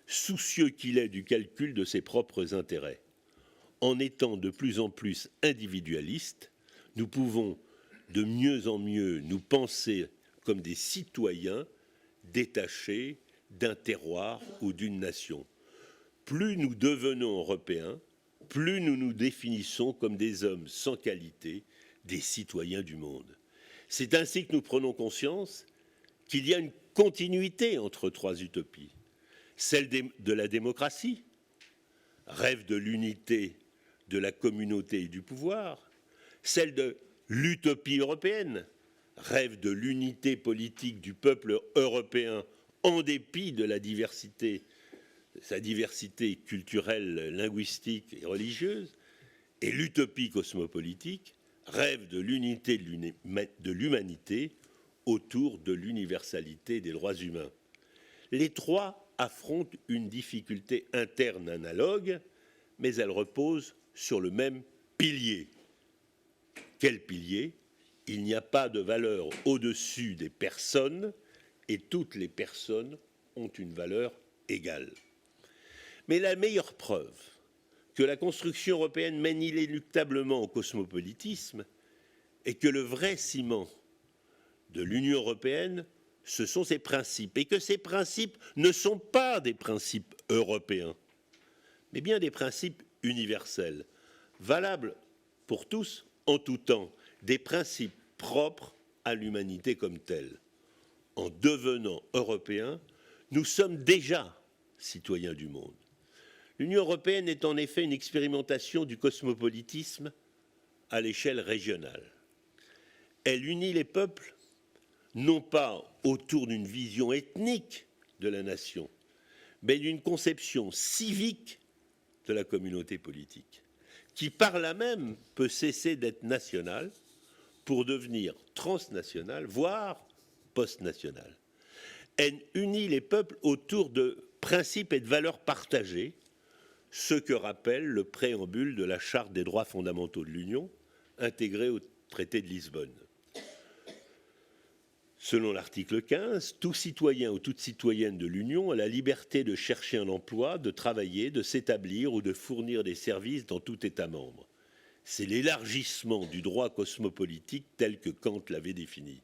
soucieux qu'il est du calcul de ses propres intérêts. En étant de plus en plus individualiste, nous pouvons de mieux en mieux nous penser comme des citoyens détachés d'un terroir ou d'une nation. Plus nous devenons européens, plus nous nous définissons comme des hommes sans qualité, des citoyens du monde. C'est ainsi que nous prenons conscience qu'il y a une continuité entre trois utopies. Celle de la démocratie, rêve de l'unité de la communauté et du pouvoir, celle de l'utopie européenne, rêve de l'unité politique du peuple européen en dépit de la diversité, sa diversité culturelle, linguistique et religieuse, et l'utopie cosmopolitique, rêve de l'unité de l'humanité autour de l'universalité des droits humains. Les trois affrontent une difficulté interne analogue, mais elles reposent sur le même pilier. Quel pilier ? Il n'y a pas de valeur au-dessus des personnes et toutes les personnes ont une valeur égale. Mais la meilleure preuve que la construction européenne mène inéluctablement au cosmopolitisme est que le vrai ciment de l'Union européenne, ce sont ses principes, et que ces principes ne sont pas des principes européens, mais bien des principes universels, valables pour tous en tout temps, des principes propres à l'humanité comme telle. En devenant européens, nous sommes déjà citoyens du monde. L'Union européenne est en effet une expérimentation du cosmopolitisme à l'échelle régionale. Elle unit les peuples non pas autour d'une vision ethnique de la nation, mais d'une conception civique de la communauté politique, qui par là même peut cesser d'être nationale pour devenir transnationale, voire post-nationale. Elle unit les peuples autour de principes et de valeurs partagées, ce que rappelle le préambule de la Charte des droits fondamentaux de l'Union, intégrée au traité de Lisbonne. Selon l'article 15, tout citoyen ou toute citoyenne de l'Union a la liberté de chercher un emploi, de travailler, de s'établir ou de fournir des services dans tout État membre. C'est l'élargissement du droit cosmopolitique tel que Kant l'avait défini.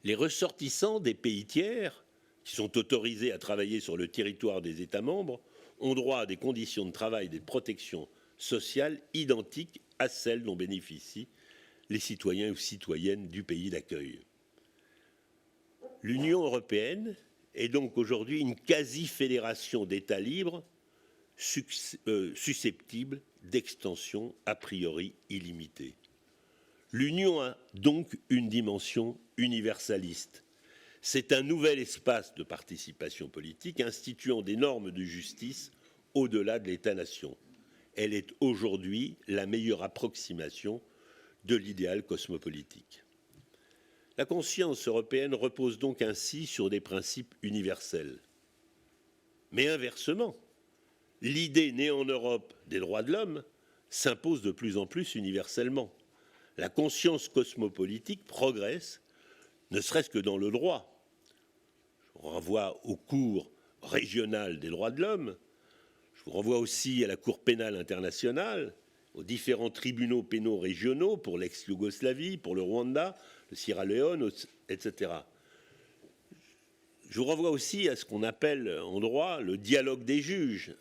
Les ressortissants des pays tiers, qui sont autorisés à travailler sur le territoire des États membres, ont droit à des conditions de travail et de protection sociale identiques à celles dont bénéficient les citoyens ou citoyennes du pays d'accueil. L'Union européenne est donc aujourd'hui une quasi-fédération d'États libres susceptibles d'extension a priori illimitée. L'Union a donc une dimension universaliste. C'est un nouvel espace de participation politique instituant des normes de justice au-delà de l'État-nation. Elle est aujourd'hui la meilleure approximation de l'idéal cosmopolitique. La conscience européenne repose donc ainsi sur des principes universels. Mais inversement, l'idée née en Europe des droits de l'homme s'impose de plus en plus universellement. La conscience cosmopolitique progresse, ne serait-ce que dans le droit. Je vous renvoie au cours régional des droits de l'homme, je vous renvoie aussi à la Cour pénale internationale, aux différents tribunaux pénaux régionaux pour l'ex-Yougoslavie, pour le Rwanda, le Sierra Leone, etc. Je vous renvoie aussi à ce qu'on appelle en droit le dialogue des juges,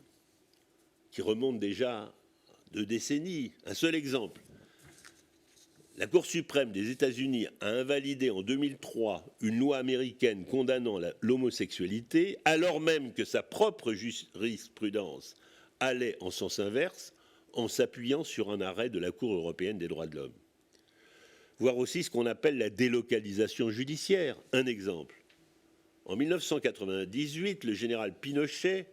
qui remonte déjà à 2 décennies. Un seul exemple. La Cour suprême des États-Unis a invalidé en 2003 une loi américaine condamnant l'homosexualité, alors même que sa propre jurisprudence allait en sens inverse, en s'appuyant sur un arrêt de la Cour européenne des droits de l'homme. Voir aussi ce qu'on appelle la délocalisation judiciaire. Un exemple. En 1998, le général Pinochet,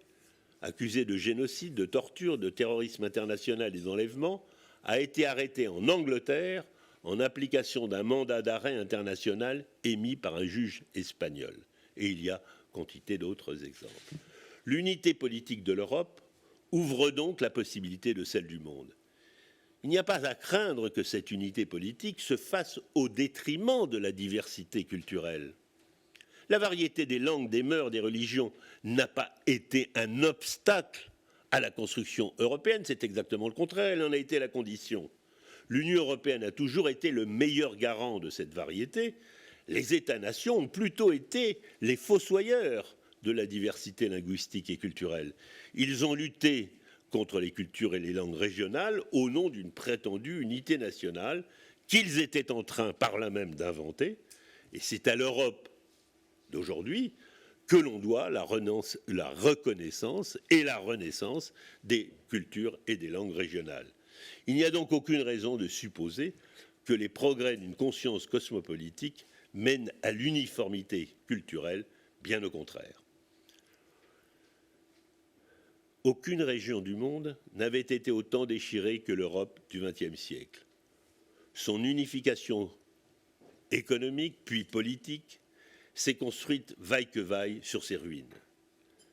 accusé de génocide, de torture, de terrorisme international et d'enlèvement, a été arrêté en Angleterre en application d'un mandat d'arrêt international émis par un juge espagnol. Et il y a quantité d'autres exemples. L'unité politique de l'Europe ouvre donc la possibilité de celle du monde. Il n'y a pas à craindre que cette unité politique se fasse au détriment de la diversité culturelle. La variété des langues, des mœurs, des religions n'a pas été un obstacle à la construction européenne, c'est exactement le contraire, elle en a été la condition. L'Union européenne a toujours été le meilleur garant de cette variété. Les États-nations ont plutôt été les fossoyeurs de la diversité linguistique et culturelle. Ils ont lutté contre les cultures et les langues régionales au nom d'une prétendue unité nationale qu'ils étaient en train par là même d'inventer. Et c'est à l'Europe d'aujourd'hui que l'on doit la reconnaissance et la renaissance des cultures et des langues régionales. Il n'y a donc aucune raison de supposer que les progrès d'une conscience cosmopolitique mènent à l'uniformité culturelle, bien au contraire. Aucune région du monde n'avait été autant déchirée que l'Europe du XXe siècle. Son unification économique puis politique s'est construite vaille que vaille sur ses ruines.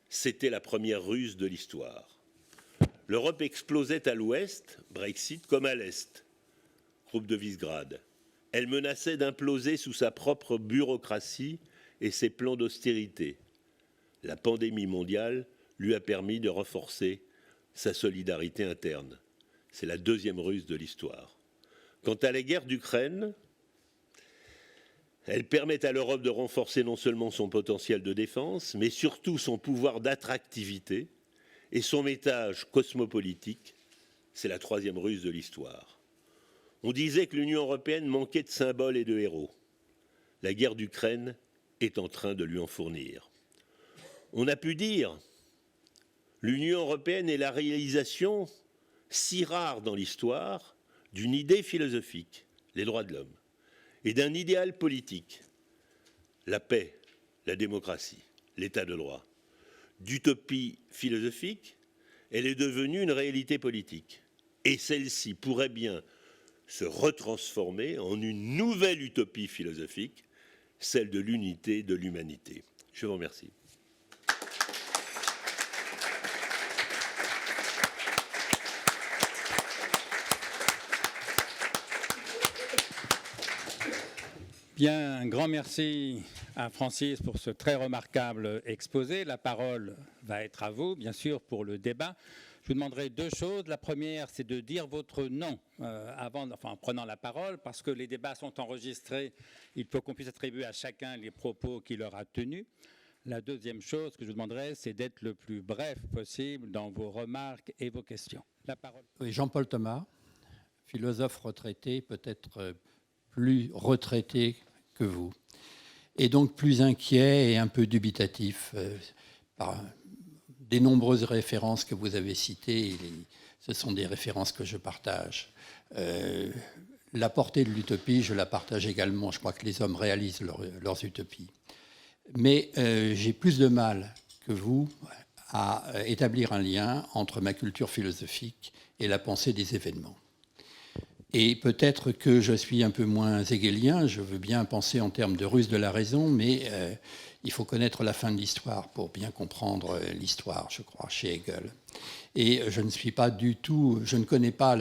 C'était la première ruse de l'histoire. L'Europe explosait à l'ouest, Brexit, comme à l'est, groupe de Visegrad. Elle menaçait d'imploser sous sa propre bureaucratie et ses plans d'austérité. La pandémie mondiale lui a permis de renforcer sa solidarité interne. C'est la deuxième ruse de l'histoire. Quant à la guerre d'Ukraine, elle permet à l'Europe de renforcer non seulement son potentiel de défense, mais surtout son pouvoir d'attractivité et son métage cosmopolitique. C'est la troisième ruse de l'histoire. On disait que l'Union européenne manquait de symboles et de héros. La guerre d'Ukraine est en train de lui en fournir. On a pu dire l'Union européenne est la réalisation si rare dans l'histoire d'une idée philosophique, les droits de l'homme, et d'un idéal politique, la paix, la démocratie, l'état de droit. D'utopie philosophique, elle est devenue une réalité politique. Et celle-ci pourrait bien se retransformer en une nouvelle utopie philosophique, celle de l'unité de l'humanité. Je vous remercie. Bien, un grand merci à Francis pour ce très remarquable exposé. La parole va être à vous, bien sûr, pour le débat. Je vous demanderai deux choses. La première, c'est de dire votre nom en prenant la parole, parce que les débats sont enregistrés. Il faut qu'on puisse attribuer à chacun les propos qu'il aura tenus. La deuxième chose que je vous demanderai, c'est d'être le plus bref possible dans vos remarques et vos questions. La parole. Oui, Jean-Paul Thomas, philosophe retraité, peut-être plus retraité que vous, et donc plus inquiet et un peu dubitatif par des nombreuses références que vous avez citées. Ce sont des références que je partage. La portée de l'utopie, je la partage également. Je crois que les hommes réalisent leurs utopies. Mais j'ai plus de mal que vous à établir un lien entre ma culture philosophique et la pensée des événements. Et peut-être que je suis un peu moins hegelien, je veux bien penser en termes de ruse de la raison, mais il faut connaître la fin de l'histoire pour bien comprendre l'histoire, je crois, chez Hegel. Et je ne suis pas du tout, je ne connais pas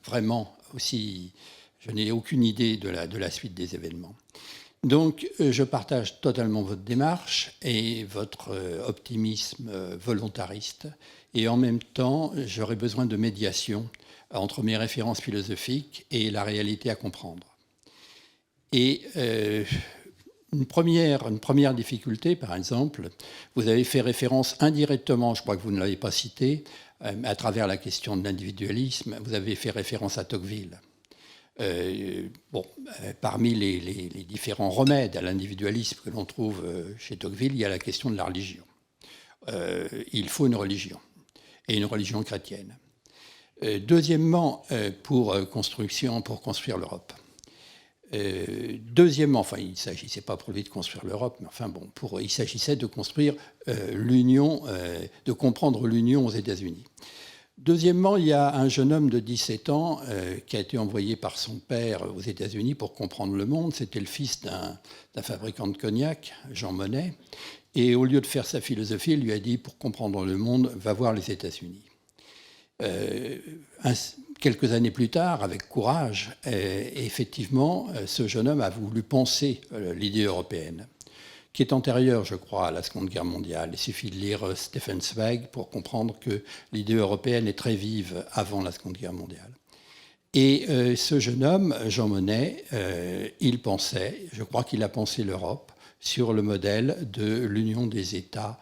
vraiment aussi, je n'ai aucune idée de la suite des événements. Donc, je partage totalement votre démarche et votre optimisme volontariste. Et en même temps, j'aurais besoin de médiation entre mes références philosophiques et la réalité à comprendre. Et une première difficulté, par exemple, vous avez fait référence indirectement, je crois que vous ne l'avez pas cité, à travers la question de l'individualisme, vous avez fait référence à Tocqueville. Parmi les différents remèdes à l'individualisme que l'on trouve chez Tocqueville, il y a la question de la religion. Il faut une religion, et une religion chrétienne. Deuxièmement, pour construire l'Europe. Deuxièmement, enfin, il ne s'agissait pas pour lui de construire l'Europe, mais enfin bon, il s'agissait de construire l'Union, de comprendre l'Union aux États-Unis. Deuxièmement, il y a un jeune homme de 17 ans qui a été envoyé par son père aux États-Unis pour comprendre le monde. C'était le fils d'un fabricant de cognac, Jean Monnet. Et au lieu de faire sa philosophie, il lui a dit, pour comprendre le monde, va voir les États-Unis. Quelques années plus tard, avec courage, effectivement, ce jeune homme a voulu penser l'idée européenne, qui est antérieure, je crois, à la Seconde Guerre mondiale. Il suffit de lire Stefan Zweig pour comprendre que l'idée européenne est très vive avant la Seconde Guerre mondiale. Et ce jeune homme, Jean Monnet, il pensait, je crois qu'il a pensé l'Europe sur le modèle de l'Union des États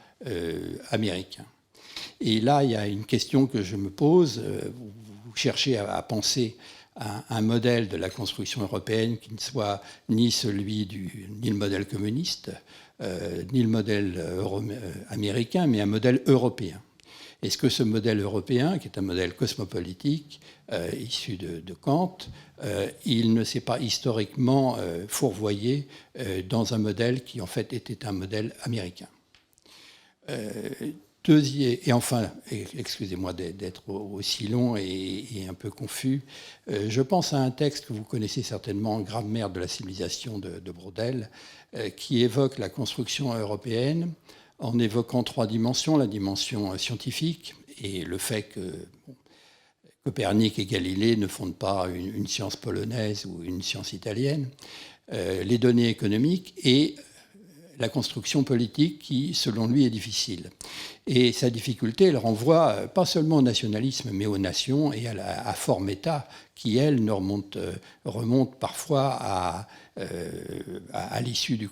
américains. Et là, il y a une question que je me pose. Vous cherchez à penser un modèle de la construction européenne qui ne soit ni le modèle communiste, ni le modèle américain, mais un modèle européen. Est-ce que ce modèle européen, qui est un modèle cosmopolitique, issu de Kant, il ne s'est pas historiquement fourvoyé dans un modèle qui, en fait, était un modèle américain? Et enfin, excusez-moi d'être aussi long et un peu confus, je pense à un texte que vous connaissez certainement, Grammaire de la civilisation de Braudel, qui évoque la construction européenne en évoquant trois dimensions: la dimension scientifique et le fait que Copernic et Galilée ne fondent pas une science polonaise ou une science italienne, les données économiques et la construction politique qui, selon lui, est difficile. Et sa difficulté, elle renvoie pas seulement au nationalisme, mais aux nations et à forme État qui, elle, remonte parfois à l'issue du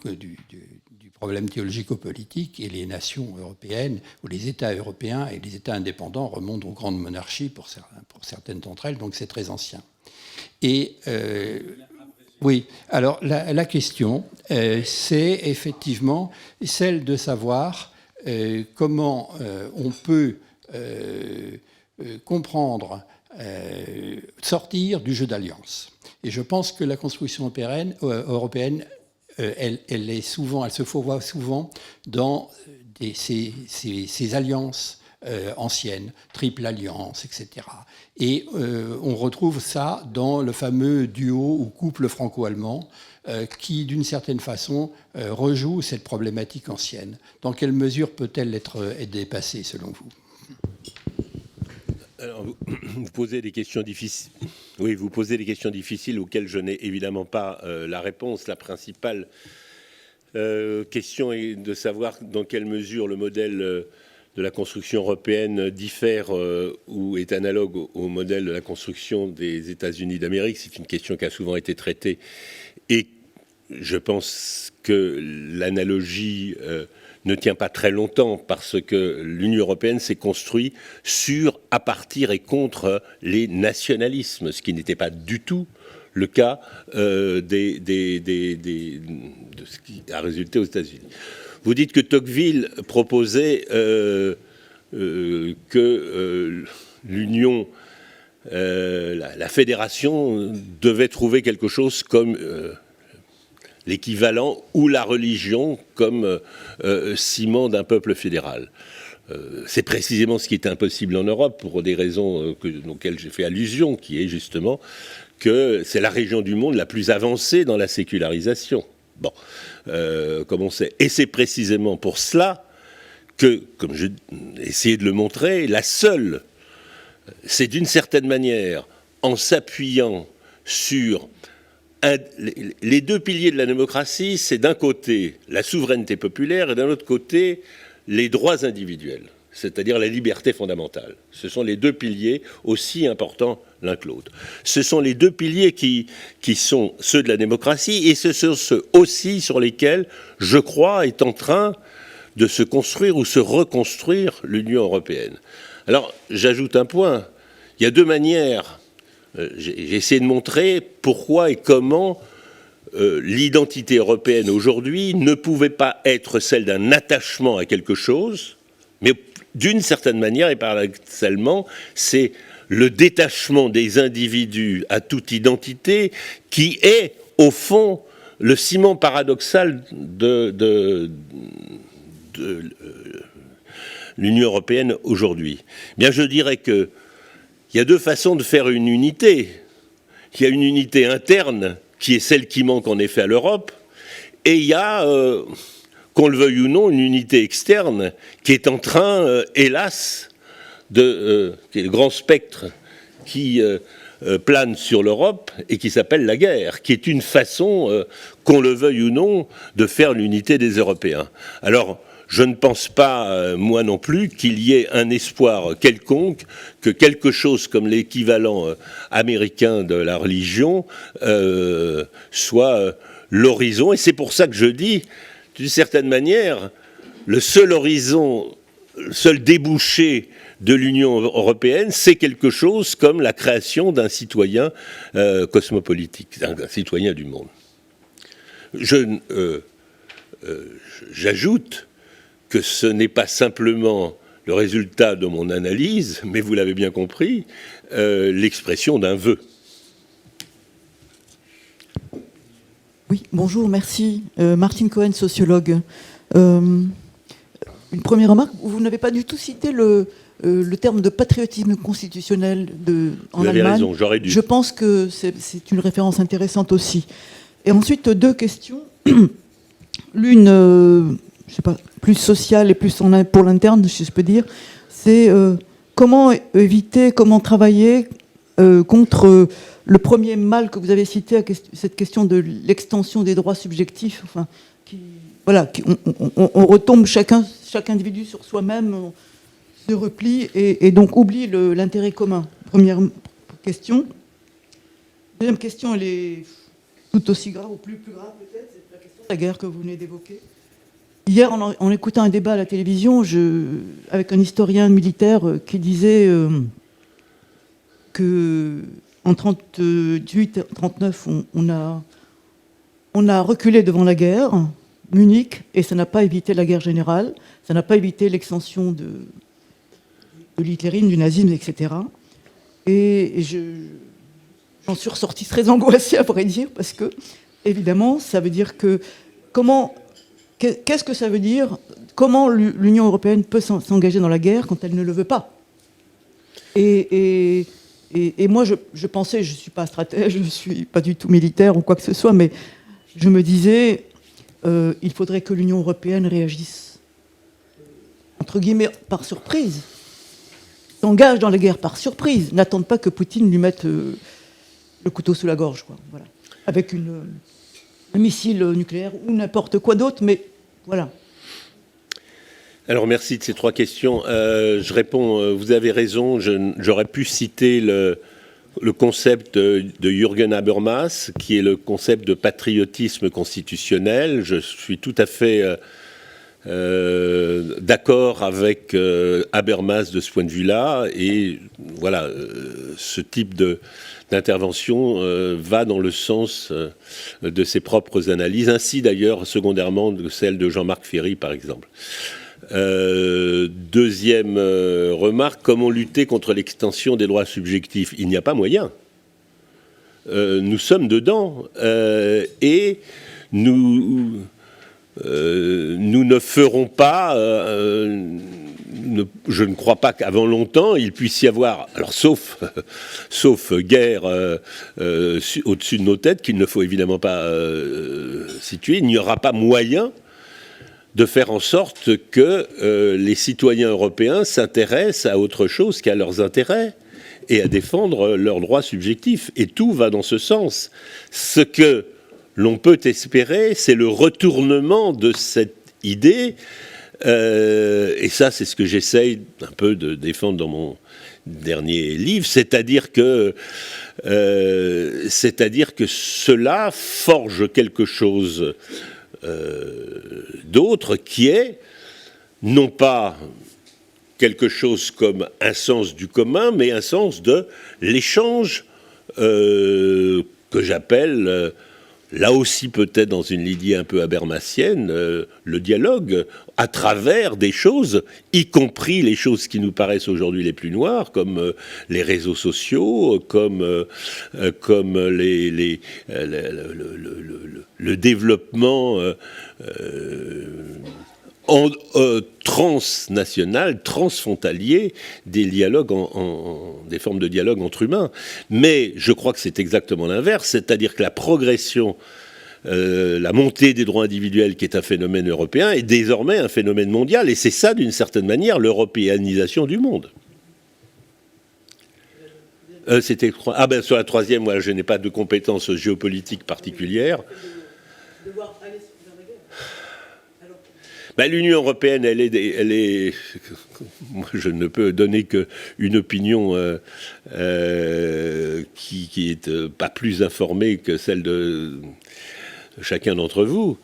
problème théologico-politique, et les nations européennes, ou les États européens et les États indépendants remontent aux grandes monarchies pour certaines d'entre elles, donc c'est très ancien. Et oui, alors la question, c'est effectivement celle de savoir comment on peut comprendre, sortir du jeu d'alliance. Et je pense que la construction européenne, elle se fourvoie souvent dans ces alliances anciennes, triple alliance, etc. Et on retrouve ça dans le fameux duo ou couple franco-allemand qui, d'une certaine façon, rejoue cette problématique ancienne. Dans quelle mesure peut-elle être dépassée, selon vous ? Alors, vous posez des questions difficiles. Oui, vous posez des questions difficiles auxquelles je n'ai évidemment pas la réponse. La principale question est de savoir dans quelle mesure le modèle de la construction européenne diffère ou est analogue au modèle de la construction des États-Unis d'Amérique. C'est une question qui a souvent été traitée et je pense que l'analogie ne tient pas très longtemps parce que l'Union européenne s'est construite sur, à partir et contre les nationalismes, ce qui n'était pas du tout le cas de ce qui a résulté aux États-Unis. Vous dites que Tocqueville proposait que l'Union, la fédération devait trouver quelque chose comme l'équivalent ou la religion comme ciment d'un peuple fédéral. C'est précisément ce qui est impossible en Europe pour des raisons auxquelles j'ai fait allusion, qui est justement que c'est la région du monde la plus avancée dans la sécularisation. Bon, comme on sait. Et c'est précisément pour cela que, comme j'ai essayé de le montrer, la seule, c'est d'une certaine manière, en s'appuyant sur les deux piliers de la démocratie, c'est d'un côté la souveraineté populaire et d'un autre côté les droits individuels, c'est-à-dire la liberté fondamentale. Ce sont les deux piliers aussi importants l'un que l'autre. Ce sont les deux piliers qui sont ceux de la démocratie et ce sont ceux aussi sur lesquels, je crois, est en train de se construire ou se reconstruire l'Union européenne. Alors, j'ajoute un point. Il y a deux manières. J'ai essayé de montrer pourquoi et comment l'identité européenne aujourd'hui ne pouvait pas être celle d'un attachement à quelque chose, mais d'une certaine manière et paradoxalement, c'est le détachement des individus à toute identité qui est, au fond, le ciment paradoxal de l'Union européenne aujourd'hui. Bien, je dirais que il y a deux façons de faire une unité. Il y a une unité interne, qui est celle qui manque en effet à l'Europe, et il y a, qu'on le veuille ou non, une unité externe qui est en train, hélas, qui est le grand spectre qui plane sur l'Europe et qui s'appelle la guerre, qui est une façon, qu'on le veuille ou non, de faire l'unité des Européens. Alors, je ne pense pas, moi non plus, qu'il y ait un espoir quelconque que quelque chose comme l'équivalent américain de la religion soit l'horizon. Et c'est pour ça que je dis, d'une certaine manière, le seul horizon, le seul débouché de l'Union européenne, c'est quelque chose comme la création d'un citoyen cosmopolitique, d'un citoyen du monde. J'ajoute que ce n'est pas simplement le résultat de mon analyse, mais vous l'avez bien compris, l'expression d'un vœu. Oui, bonjour, merci. Martine Cohen, sociologue. Une première remarque, vous n'avez pas du tout cité le terme de patriotisme constitutionnel en Allemagne. Vous avez raison, j'aurais dû. Je pense que c'est une référence intéressante aussi. Et ensuite, deux questions. L'une, je ne sais pas, plus sociale et plus pour l'interne, si je peux dire, c'est comment éviter, comment travailler contre le premier mal que vous avez cité, cette question de l'extension des droits subjectifs, enfin, on retombe chaque individu sur soi-même, se replie et donc oublie l'intérêt commun. Première question. Deuxième question, elle est tout aussi grave, ou plus grave peut-être, c'est la question de la guerre que vous venez d'évoquer. Hier, en écoutant un débat à la télévision, avec un historien militaire qui disait qu'en 1938-1939, on a reculé devant la guerre, Munich, et ça n'a pas évité la guerre générale, ça n'a pas évité l'extension de l'hitlérisme, du nazisme, etc. Et j'en suis ressortie très angoissée, à vrai dire, parce que, évidemment, ça veut dire que qu'est-ce que ça veut dire? Comment l'Union européenne peut s'engager dans la guerre quand elle ne le veut pas? Et moi, je pensais, je ne suis pas stratège, je ne suis pas du tout militaire ou quoi que ce soit, mais je me disais, il faudrait que l'Union européenne réagisse, entre guillemets, par surprise, s'engagent dans la guerre par surprise, n'attendent pas que Poutine lui mette le couteau sous la gorge, quoi. Voilà. Avec un missile nucléaire ou n'importe quoi d'autre, mais voilà. Alors merci de ces 3 questions. Je réponds, vous avez raison, j'aurais pu citer le concept de Jürgen Habermas, qui est le concept de patriotisme constitutionnel. Je suis tout à fait d'accord avec Habermas de ce point de vue-là. Et voilà, ce type d'intervention va dans le sens de ses propres analyses, ainsi d'ailleurs secondairement de celle de Jean-Marc Ferry, par exemple. Deuxième remarque, comment lutter contre l'extension des droits subjectifs? Il n'y a pas moyen. Nous sommes dedans et nous ne ferons pas, je ne crois pas qu'avant longtemps il puisse y avoir, alors sauf guerre au-dessus de nos têtes, qu'il ne faut évidemment pas situer, il n'y aura pas moyen de faire en sorte que les citoyens européens s'intéressent à autre chose qu'à leurs intérêts et à défendre leurs droits subjectifs. Et tout va dans ce sens. Ce que l'on peut espérer, c'est le retournement de cette idée, et ça, c'est ce que j'essaye un peu de défendre dans mon dernier livre, c'est-à-dire que cela forge quelque chose d'autre qui est non pas quelque chose comme un sens du commun, mais un sens de l'échange que j'appelle, là aussi peut-être dans une lignée un peu habermasienne, le dialogue à travers des choses, y compris les choses qui nous paraissent aujourd'hui les plus noires, comme les réseaux sociaux, comme le développement transnational, transfrontalier des dialogues, des formes de dialogue entre humains. Mais je crois que c'est exactement l'inverse, c'est-à-dire que la progression, la montée des droits individuels, qui est un phénomène européen, est désormais un phénomène mondial. Et c'est ça, d'une certaine manière, l'européanisation du monde. C'était sur la troisième, moi, je n'ai pas de compétences géopolitiques particulières. L'Union européenne, elle est moi, je ne peux donner qu'une opinion qui est pas plus informée que celle de chacun d'entre vous.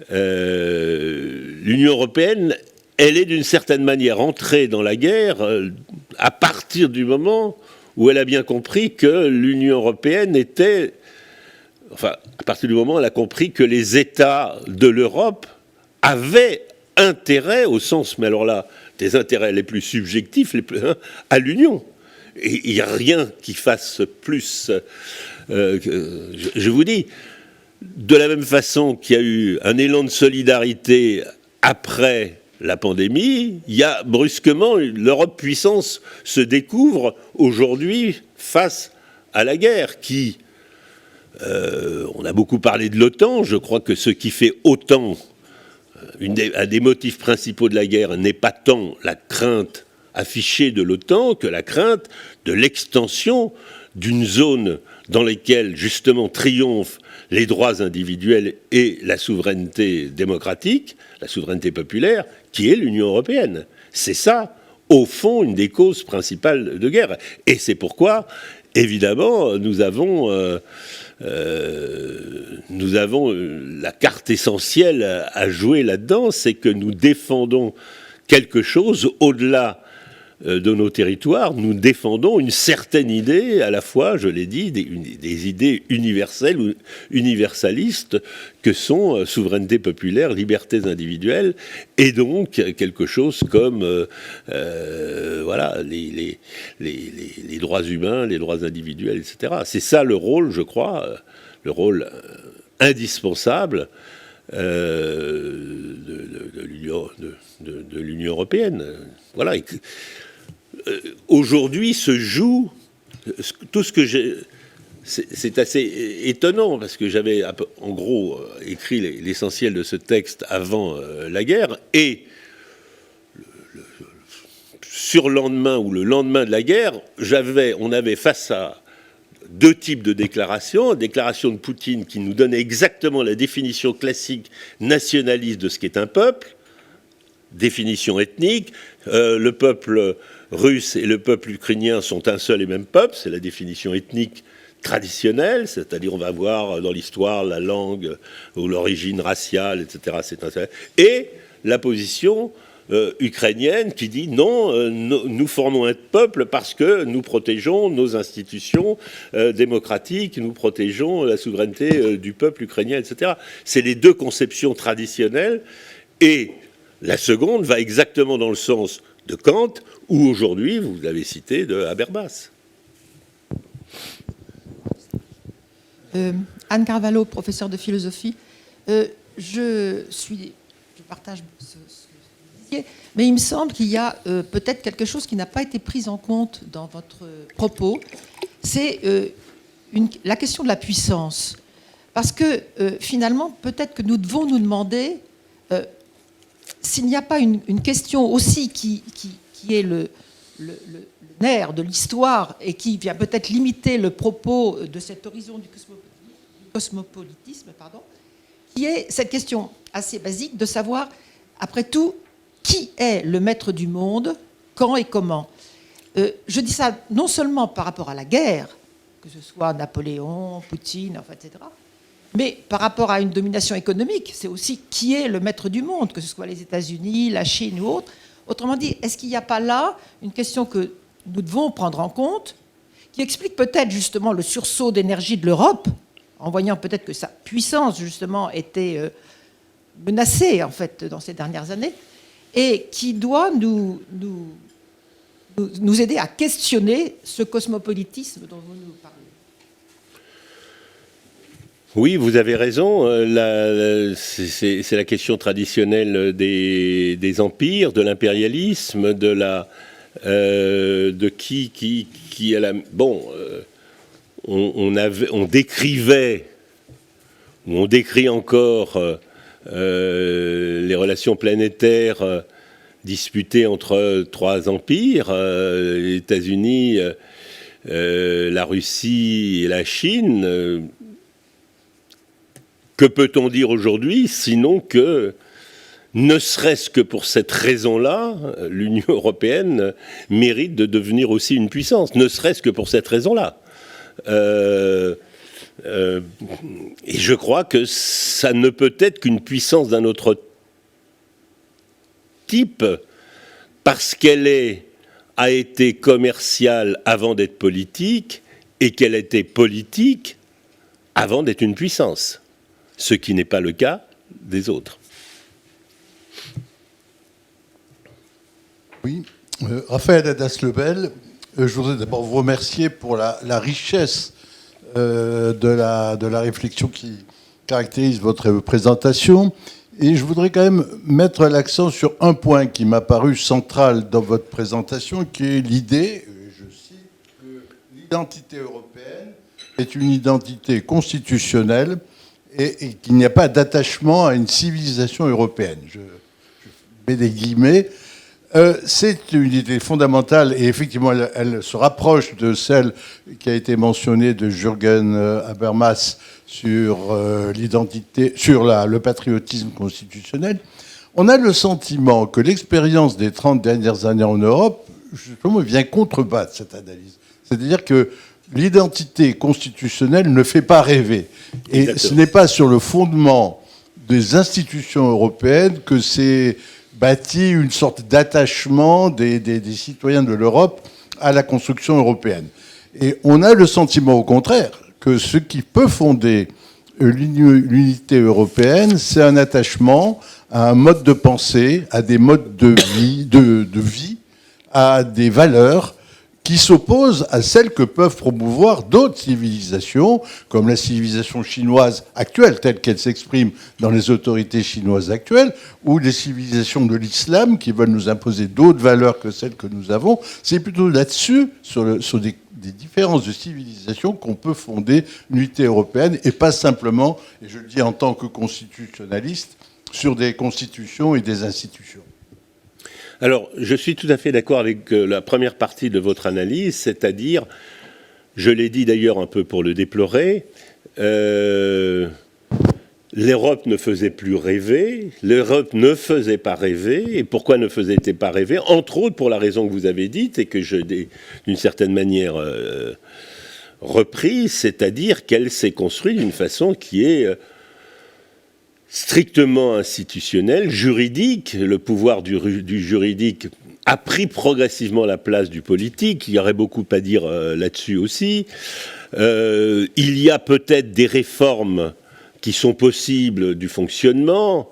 L'Union européenne, elle est d'une certaine manière entrée dans la guerre à partir du moment où elle a bien compris que l'Union européenne était... Enfin, à partir du moment où elle a compris que les États de l'Europe avaient intérêt, au sens, mais alors là, des intérêts les plus subjectifs, à l'Union. Et il n'y a rien qui fasse plus... je vous dis, de la même façon qu'il y a eu un élan de solidarité après la pandémie, il y a brusquement, l'Europe puissance se découvre aujourd'hui face à la guerre qui... on a beaucoup parlé de l'OTAN, je crois que ce qui fait autant... un des motifs principaux de la guerre n'est pas tant la crainte affichée de l'OTAN que la crainte de l'extension d'une zone dans laquelle justement triomphent les droits individuels et la souveraineté démocratique, la souveraineté populaire, qui est l'Union européenne. C'est ça, au fond, une des causes principales de guerre. Et c'est pourquoi, évidemment, nous avons la carte essentielle à jouer là-dedans, c'est que nous défendons quelque chose au-delà de nos territoires, nous défendons une certaine idée, à la fois, je l'ai dit, des idées universelles ou universalistes que sont souveraineté populaire, libertés individuelles, et donc quelque chose comme voilà, les droits humains, les droits individuels, etc. C'est ça le rôle, je crois, le rôle indispensable de l'Union européenne. Voilà. Aujourd'hui se joue tout ce que j'ai... C'est assez étonnant parce que j'avais en gros écrit l'essentiel de ce texte avant la guerre et surlendemain ou le lendemain de la guerre, on avait face à deux types de déclarations. Une déclaration de Poutine qui nous donnait exactement la définition classique nationaliste de ce qu'est un peuple, définition ethnique. Le peuple russe et le peuple ukrainien sont un seul et même peuple, c'est la définition ethnique traditionnelle, c'est-à-dire on va voir dans l'histoire la langue ou l'origine raciale, etc. Et la position ukrainienne qui dit non, nous formons un peuple parce que nous protégeons nos institutions démocratiques, nous protégeons la souveraineté du peuple ukrainien, etc. C'est les deux conceptions traditionnelles, et la seconde va exactement dans le sens de Kant, ou aujourd'hui, vous l'avez cité, de Habermas. Anne Carvalho, professeure de philosophie. Je partage ce que vous disiez, mais il me semble qu'il y a peut-être quelque chose qui n'a pas été pris en compte dans votre propos. C'est la question de la puissance. Parce que finalement, peut-être que nous devons nous demander s'il n'y a pas une question aussi qui est le nerf de l'histoire et qui vient peut-être limiter le propos de cet horizon du cosmopolitisme, qui est cette question assez basique de savoir, après tout, qui est le maître du monde, quand et comment. Je dis ça non seulement par rapport à la guerre, que ce soit Napoléon, Poutine, etc., mais par rapport à une domination économique, c'est aussi qui est le maître du monde, que ce soit les États-Unis, la Chine ou autre. Autrement dit, est-ce qu'il n'y a pas là une question que nous devons prendre en compte, qui explique peut-être justement le sursaut d'énergie de l'Europe, en voyant peut-être que sa puissance justement était menacée en fait dans ces dernières années, et qui doit nous aider à questionner ce cosmopolitisme dont vous nous parlez. Oui, vous avez raison. C'est la question traditionnelle des empires, de l'impérialisme, de qui a la. Bon, on décrivait, ou on décrit encore les relations planétaires disputées entre trois empires, les États-Unis, la Russie et la Chine. Que peut-on dire aujourd'hui, sinon que, ne serait-ce que pour cette raison-là, l'Union européenne mérite de devenir aussi une puissance, ne serait-ce que pour cette raison-là. Et je crois que ça ne peut être qu'une puissance d'un autre type, parce qu'elle a été commerciale avant d'être politique, et qu'elle a été politique avant d'être une puissance. Ce qui n'est pas le cas des autres. Oui, Raphaël Hadas-Lebel, je voudrais d'abord vous remercier pour la richesse de la réflexion qui caractérise votre présentation. Et je voudrais quand même mettre l'accent sur un point qui m'a paru central dans votre présentation, qui est l'idée, je cite, que l'identité européenne est une identité constitutionnelle et qu'il n'y a pas d'attachement à une civilisation européenne. Je mets des guillemets. C'est une idée fondamentale et effectivement, elle se rapproche de celle qui a été mentionnée de Jürgen Habermas sur l'identité, sur le patriotisme constitutionnel. On a le sentiment que l'expérience des 30 dernières années en Europe, justement, vient contrebattre cette analyse. C'est-à-dire que l'identité constitutionnelle ne fait pas rêver. Et Exactement. Ce n'est pas sur le fondement des institutions européennes que c'est bâti une sorte d'attachement des citoyens de l'Europe à la construction européenne. Et on a le sentiment, au contraire, que ce qui peut fonder l'unité européenne, c'est un attachement à un mode de pensée, à des modes de vie, à des valeurs qui s'opposent à celles que peuvent promouvoir d'autres civilisations, comme la civilisation chinoise actuelle, telle qu'elle s'exprime dans les autorités chinoises actuelles, ou les civilisations de l'islam qui veulent nous imposer d'autres valeurs que celles que nous avons. C'est plutôt là-dessus, sur des différences de civilisation, qu'on peut fonder l'unité européenne, et pas simplement, et je le dis en tant que constitutionnaliste, sur des constitutions et des institutions. Alors, je suis tout à fait d'accord avec la première partie de votre analyse, c'est-à-dire, je l'ai dit d'ailleurs un peu pour le déplorer, l'Europe ne faisait plus rêver, l'Europe ne faisait pas rêver, et pourquoi ne faisait-elle pas rêver? Entre autres pour la raison que vous avez dite, et que je, d'une certaine manière, reprise, c'est-à-dire qu'elle s'est construite d'une façon qui est strictement institutionnelle, juridique. Le pouvoir du juridique a pris progressivement la place du politique. Il y aurait beaucoup à dire là-dessus aussi. Il y a peut-être des réformes qui sont possibles du fonctionnement,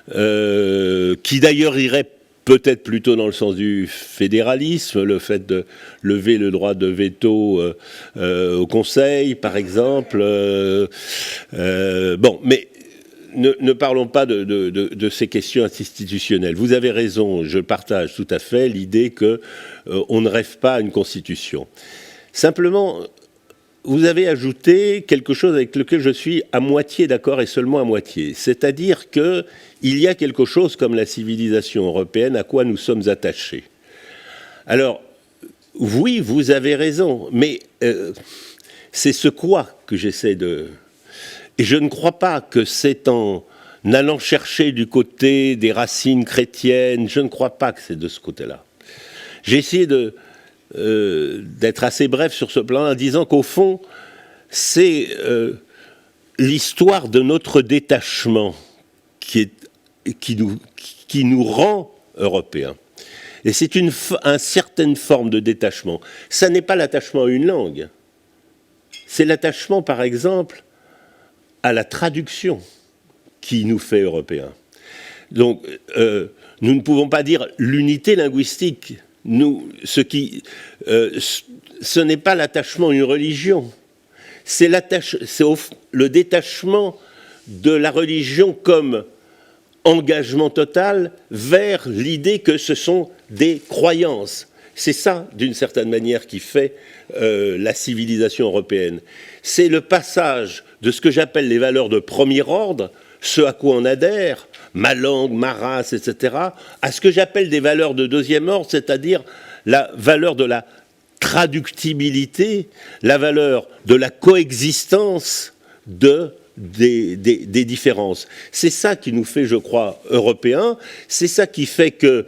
qui d'ailleurs iraient peut-être plutôt dans le sens du fédéralisme, le fait de lever le droit de veto au Conseil, par exemple. Bon, mais ne parlons pas de ces questions institutionnelles. Vous avez raison, je partage tout à fait l'idée qu'on ne rêve pas à une constitution. Simplement, vous avez ajouté quelque chose avec lequel je suis à moitié d'accord et seulement à moitié. C'est-à-dire qu'il y a quelque chose comme la civilisation européenne à quoi nous sommes attachés. Alors, oui, vous avez raison, mais c'est ce quoi que j'essaie de... Et je ne crois pas que c'est en allant chercher du côté des racines chrétiennes, je ne crois pas que c'est de ce côté-là. J'ai essayé d'être assez bref sur ce plan en disant qu'au fond, c'est l'histoire de notre détachement qui nous rend européens. Et c'est une certaine forme de détachement. Ça n'est pas l'attachement à une langue. C'est l'attachement, par exemple, à la traduction qui nous fait européens. Donc, nous ne pouvons pas dire l'unité linguistique. Ce n'est pas l'attachement à une religion. C'est le détachement de la religion comme engagement total vers l'idée que ce sont des croyances. C'est ça, d'une certaine manière, qui fait la civilisation européenne. C'est le passage de ce que j'appelle les valeurs de premier ordre, ce à quoi on adhère, ma langue, ma race, etc., à ce que j'appelle des valeurs de deuxième ordre, c'est-à-dire la valeur de la traductibilité, la valeur de la coexistence des différences. C'est ça qui nous fait, je crois, européens. C'est ça qui fait que,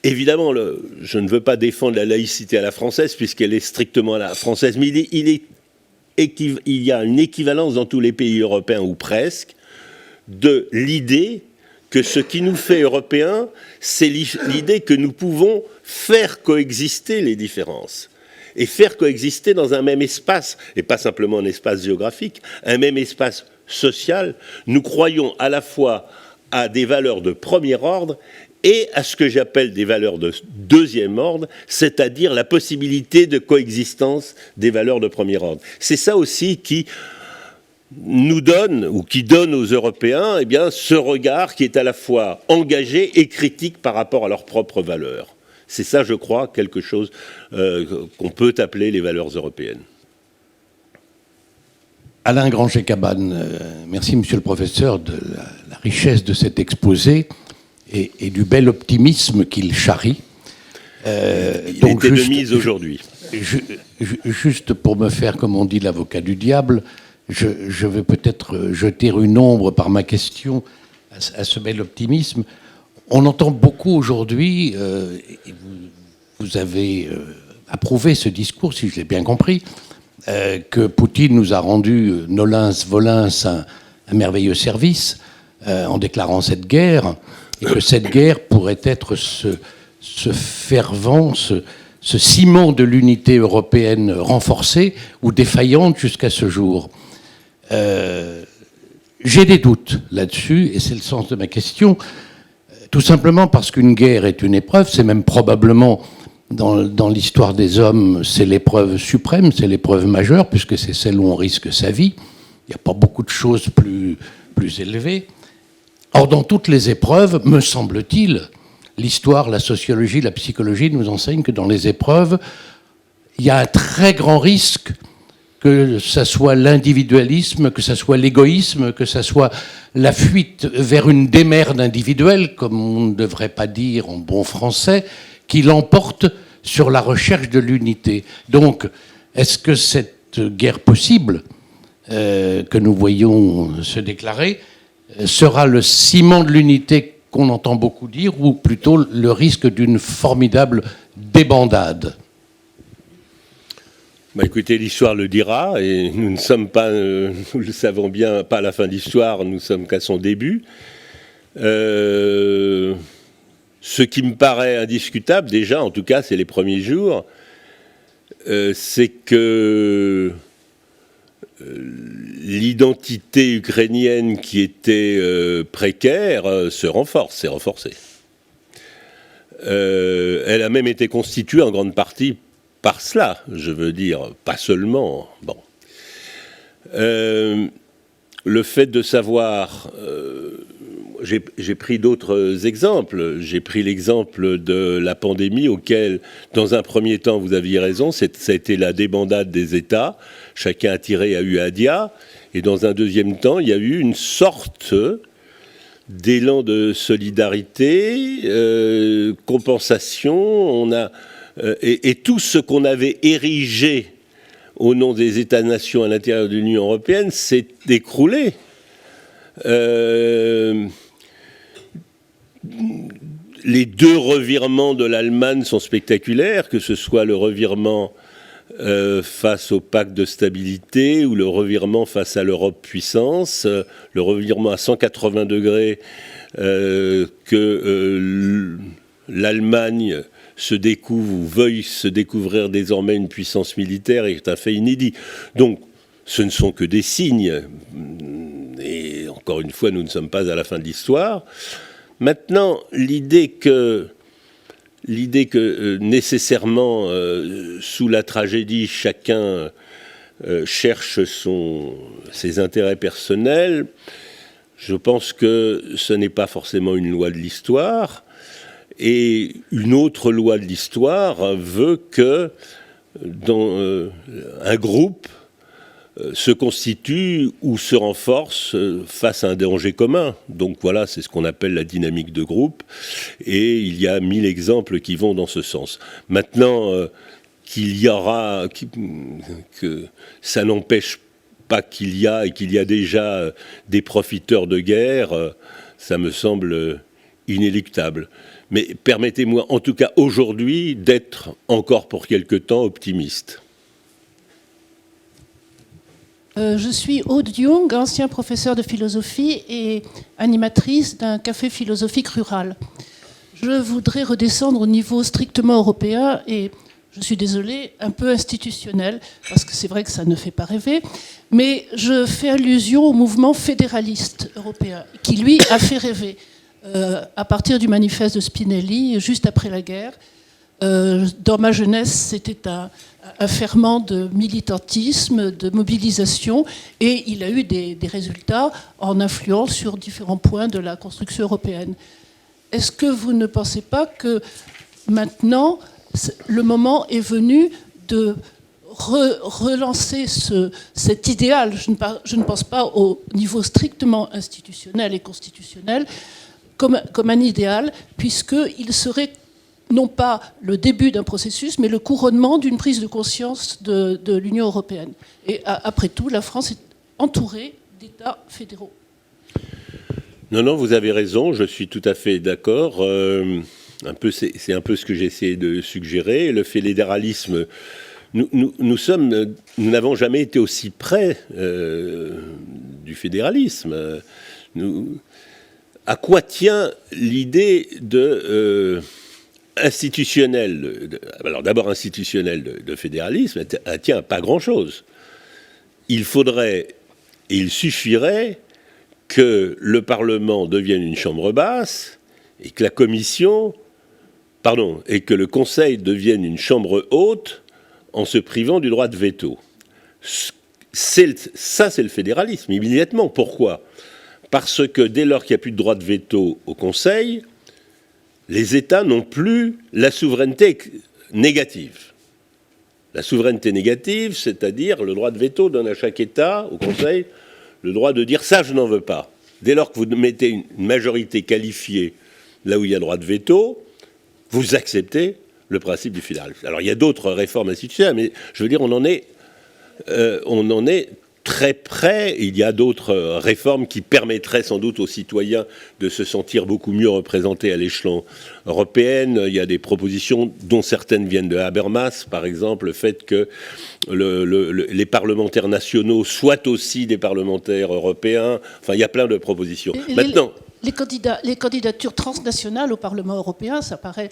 évidemment, je ne veux pas défendre la laïcité à la française, puisqu'elle est strictement à la française, mais il y a une équivalence dans tous les pays européens, ou presque, de l'idée que ce qui nous fait européens, c'est l'idée que nous pouvons faire coexister les différences. Et faire coexister dans un même espace, et pas simplement un espace géographique, un même espace social. Nous croyons à la fois à des valeurs de premier ordre et à ce que j'appelle des valeurs de deuxième ordre, c'est-à-dire la possibilité de coexistence des valeurs de premier ordre. C'est ça aussi qui nous donne, ou qui donne aux Européens, eh bien, ce regard qui est à la fois engagé et critique par rapport à leurs propres valeurs. C'est ça, je crois, quelque chose qu'on peut appeler les valeurs européennes. Alain Granger-Cabane, merci Monsieur le Professeur de la richesse de cet exposé et du bel optimisme qu'il charrie. Il donc était de mise aujourd'hui. Juste pour me faire, comme on dit, l'avocat du diable, je vais peut-être jeter une ombre par ma question à ce bel optimisme. On entend beaucoup aujourd'hui, et vous avez approuvé ce discours, si je l'ai bien compris, que Poutine nous a rendu nolens-volens un merveilleux service en déclarant cette guerre, et que cette guerre pourrait être ce fervent, ce ciment de l'unité européenne renforcée ou défaillante jusqu'à ce jour. J'ai des doutes là-dessus, et c'est le sens de ma question, tout simplement parce qu'une guerre est une épreuve, c'est même probablement, dans l'histoire des hommes, c'est l'épreuve suprême, c'est l'épreuve majeure, puisque c'est celle où on risque sa vie. Il n'y a pas beaucoup de choses plus élevées. Or, dans toutes les épreuves, me semble-t-il, l'histoire, la sociologie, la psychologie nous enseignent que dans les épreuves, il y a un très grand risque que ça soit l'individualisme, que ça soit l'égoïsme, que ça soit la fuite vers une démerde individuelle, comme on ne devrait pas dire en bon français, qui l'emporte sur la recherche de l'unité. Donc, est-ce que cette guerre possible que nous voyons se déclarer sera le ciment de l'unité qu'on entend beaucoup dire, ou plutôt le risque d'une formidable débandade? Bah écoutez, l'histoire le dira, et nous ne sommes pas, nous le savons bien, pas à la fin de l'histoire, nous sommes qu'à son début. Ce qui me paraît indiscutable, déjà, en tout cas, c'est les premiers jours, c'est que l'identité ukrainienne qui était précaire s'est renforcée. Elle a même été constituée en grande partie par cela, je veux dire, pas seulement. Bon. Le fait de savoir... j'ai pris d'autres exemples. J'ai pris l'exemple de la pandémie auquel, dans un premier temps, vous aviez raison, ça a été la débandade des États. Chacun a tiré à Uadia. Et dans un deuxième temps, il y a eu une sorte d'élan de solidarité, compensation. Et tout ce qu'on avait érigé au nom des États-nations à l'intérieur de l'Union européenne s'est écroulé. Les deux revirements de l'Allemagne sont spectaculaires, que ce soit le revirement face au pacte de stabilité ou le revirement face à l'Europe puissance, le revirement à 180 degrés que l'Allemagne se découvre ou veuille se découvrir désormais une puissance militaire est un fait inédit. Donc, ce ne sont que des signes. Et encore une fois, nous ne sommes pas à la fin de l'histoire. Maintenant, l'idée que nécessairement, sous la tragédie, chacun cherche ses intérêts personnels, je pense que ce n'est pas forcément une loi de l'histoire. Et une autre loi de l'histoire veut que dans un groupe se constitue ou se renforce face à un danger commun. Donc voilà, c'est ce qu'on appelle la dynamique de groupe. Et il y a 1000 exemples qui vont dans ce sens. Maintenant, que ça n'empêche pas qu'il y a déjà des profiteurs de guerre, ça me semble inéluctable. Mais permettez-moi, en tout cas aujourd'hui, d'être encore pour quelque temps optimiste. Je suis Aude Jung, ancien professeur de philosophie et animatrice d'un café philosophique rural. Je voudrais redescendre au niveau strictement européen et, je suis désolée, un peu institutionnel, parce que c'est vrai que ça ne fait pas rêver, mais je fais allusion au mouvement fédéraliste européen, qui lui a fait rêver. À partir du manifeste de Spinelli, juste après la guerre. Dans ma jeunesse, c'était un ferment de militantisme, de mobilisation, et il a eu des résultats en influant sur différents points de la construction européenne. Est-ce que vous ne pensez pas que maintenant, le moment est venu de relancer cet idéal? Je ne pense pas au niveau strictement institutionnel et constitutionnel, comme un idéal, puisqu'il serait non pas le début d'un processus, mais le couronnement d'une prise de conscience de l'Union européenne. Et après tout, la France est entourée d'États fédéraux. Non, vous avez raison, je suis tout à fait d'accord. C'est un peu ce que j'ai essayé de suggérer. Le fédéralisme, nous n'avons jamais été aussi près du fédéralisme. À quoi tient l'idée institutionnelle, alors d'abord institutionnelle de fédéralisme, elle tient à pas grand-chose. Il faudrait, et il suffirait, que le Parlement devienne une chambre basse et que et que le Conseil devienne une chambre haute en se privant du droit de veto. C'est le fédéralisme, immédiatement. Pourquoi ? Parce que dès lors qu'il n'y a plus de droit de veto au Conseil, les États n'ont plus la souveraineté négative. La souveraineté négative, c'est-à-dire le droit de veto donne à chaque État, au Conseil, le droit de dire ça, je n'en veux pas. Dès lors que vous mettez une majorité qualifiée là où il y a droit de veto, vous acceptez le principe du fédéralisme. Alors il y a d'autres réformes institutionnelles, mais je veux dire, on en est très près. Il y a d'autres réformes qui permettraient sans doute aux citoyens de se sentir beaucoup mieux représentés à l'échelon européen. Il y a des propositions dont certaines viennent de Habermas, par exemple, le fait que les parlementaires nationaux soient aussi des parlementaires européens. Enfin, il y a plein de propositions. Maintenant, les candidatures transnationales au Parlement européen, ça paraît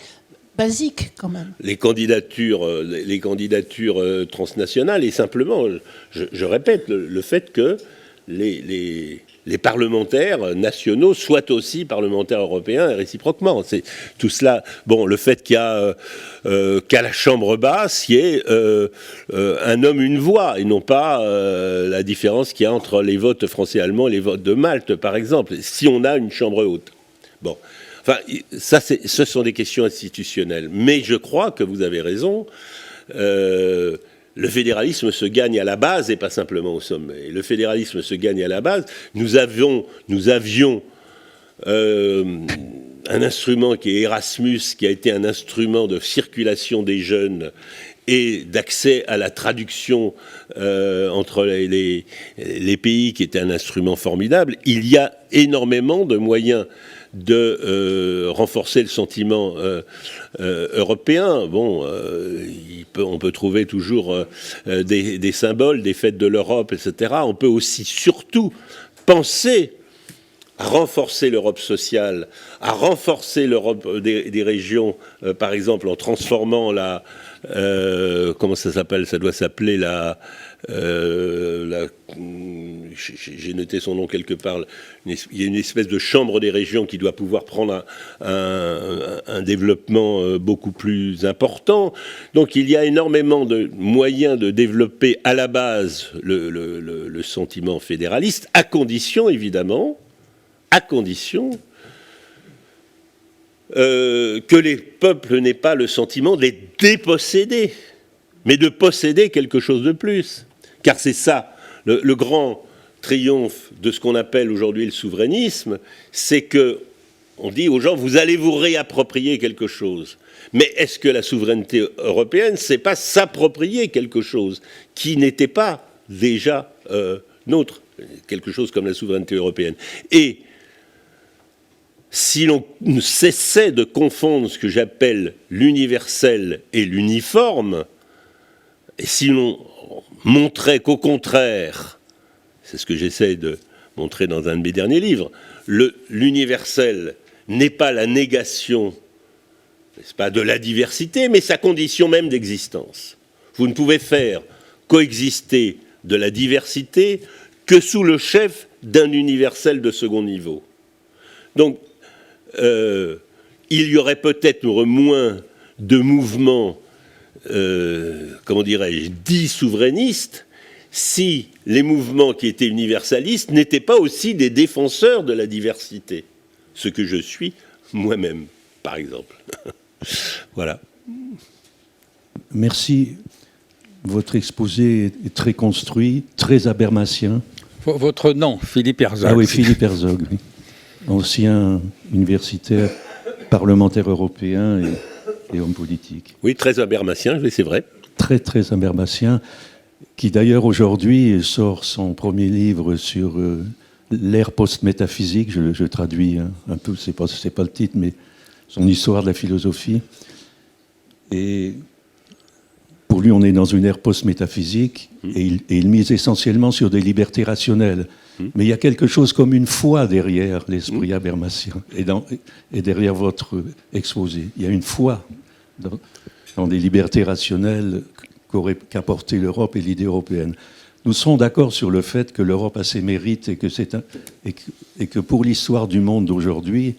basique quand même. Les candidatures transnationales, et simplement, je répète, le fait que les parlementaires nationaux soient aussi parlementaires européens et réciproquement. C'est tout cela. Bon, le fait qu'il y a qu'à la Chambre basse, il y ait un homme, une voix, et non pas la différence qu'il y a entre les votes français-allemands et les votes de Malte, par exemple, si on a une Chambre haute. Bon. Enfin, ça, ce sont des questions institutionnelles. Mais je crois que vous avez raison. Le fédéralisme se gagne à la base et pas simplement au sommet. Le fédéralisme se gagne à la base. Nous avions un instrument qui est Erasmus, qui a été un instrument de circulation des jeunes et d'accès à la traduction entre les pays, qui était un instrument formidable. Il y a énormément de moyens de renforcer le sentiment européen. Bon, on peut trouver toujours des symboles, des fêtes de l'Europe, etc. On peut aussi, surtout, penser à renforcer l'Europe sociale, à renforcer l'Europe des régions, par exemple, en transformant comment ça s'appelle ? Ça doit s'appeler j'ai noté son nom quelque part. Il y a une espèce de chambre des régions qui doit pouvoir prendre un développement beaucoup plus important. Donc il y a énormément de moyens de développer à la base le sentiment fédéraliste, à condition évidemment, que les peuples n'aient pas le sentiment de les déposséder, mais de posséder quelque chose de plus. Car c'est ça, le grand triomphe de ce qu'on appelle aujourd'hui le souverainisme, c'est que on dit aux gens, vous allez vous réapproprier quelque chose. Mais est-ce que la souveraineté européenne, c'est pas s'approprier quelque chose qui n'était pas déjà nôtre, quelque chose comme la souveraineté européenne. Et si l'on cessait de confondre ce que j'appelle l'universel et l'uniforme, et si l'on montrait qu'au contraire, c'est ce que j'essaie de montrer dans un de mes derniers livres, l'universel n'est pas la négation, n'est-ce pas, de la diversité, mais sa condition même d'existence. Vous ne pouvez faire coexister de la diversité que sous le chef d'un universel de second niveau. Donc, il y aurait peut-être moins de mouvements, comment dirais-je, dits souverainistes, si les mouvements qui étaient universalistes n'étaient pas aussi des défenseurs de la diversité, ce que je suis moi-même, par exemple. Voilà. Merci. Votre exposé est très construit, très habermasien. Votre nom, Philippe Herzog. Ah oui, Philippe Herzog, oui. Ancien universitaire, parlementaire européen et homme politique. Oui, très habermasien, c'est vrai. Très, très habermasien, qui d'ailleurs aujourd'hui sort son premier livre sur l'ère post-métaphysique. Je traduis un peu, c'est pas le titre, mais son histoire de la philosophie. Et pour lui, on est dans une ère post-métaphysique et il mise essentiellement sur des libertés rationnelles. Mais il y a quelque chose comme une foi derrière l'esprit habermasien et derrière votre exposé. Il y a une foi dans des libertés rationnelles qu'apportait l'Europe et l'idée européenne. Nous serons d'accord sur le fait que l'Europe a ses mérites et que pour l'histoire du monde d'aujourd'hui,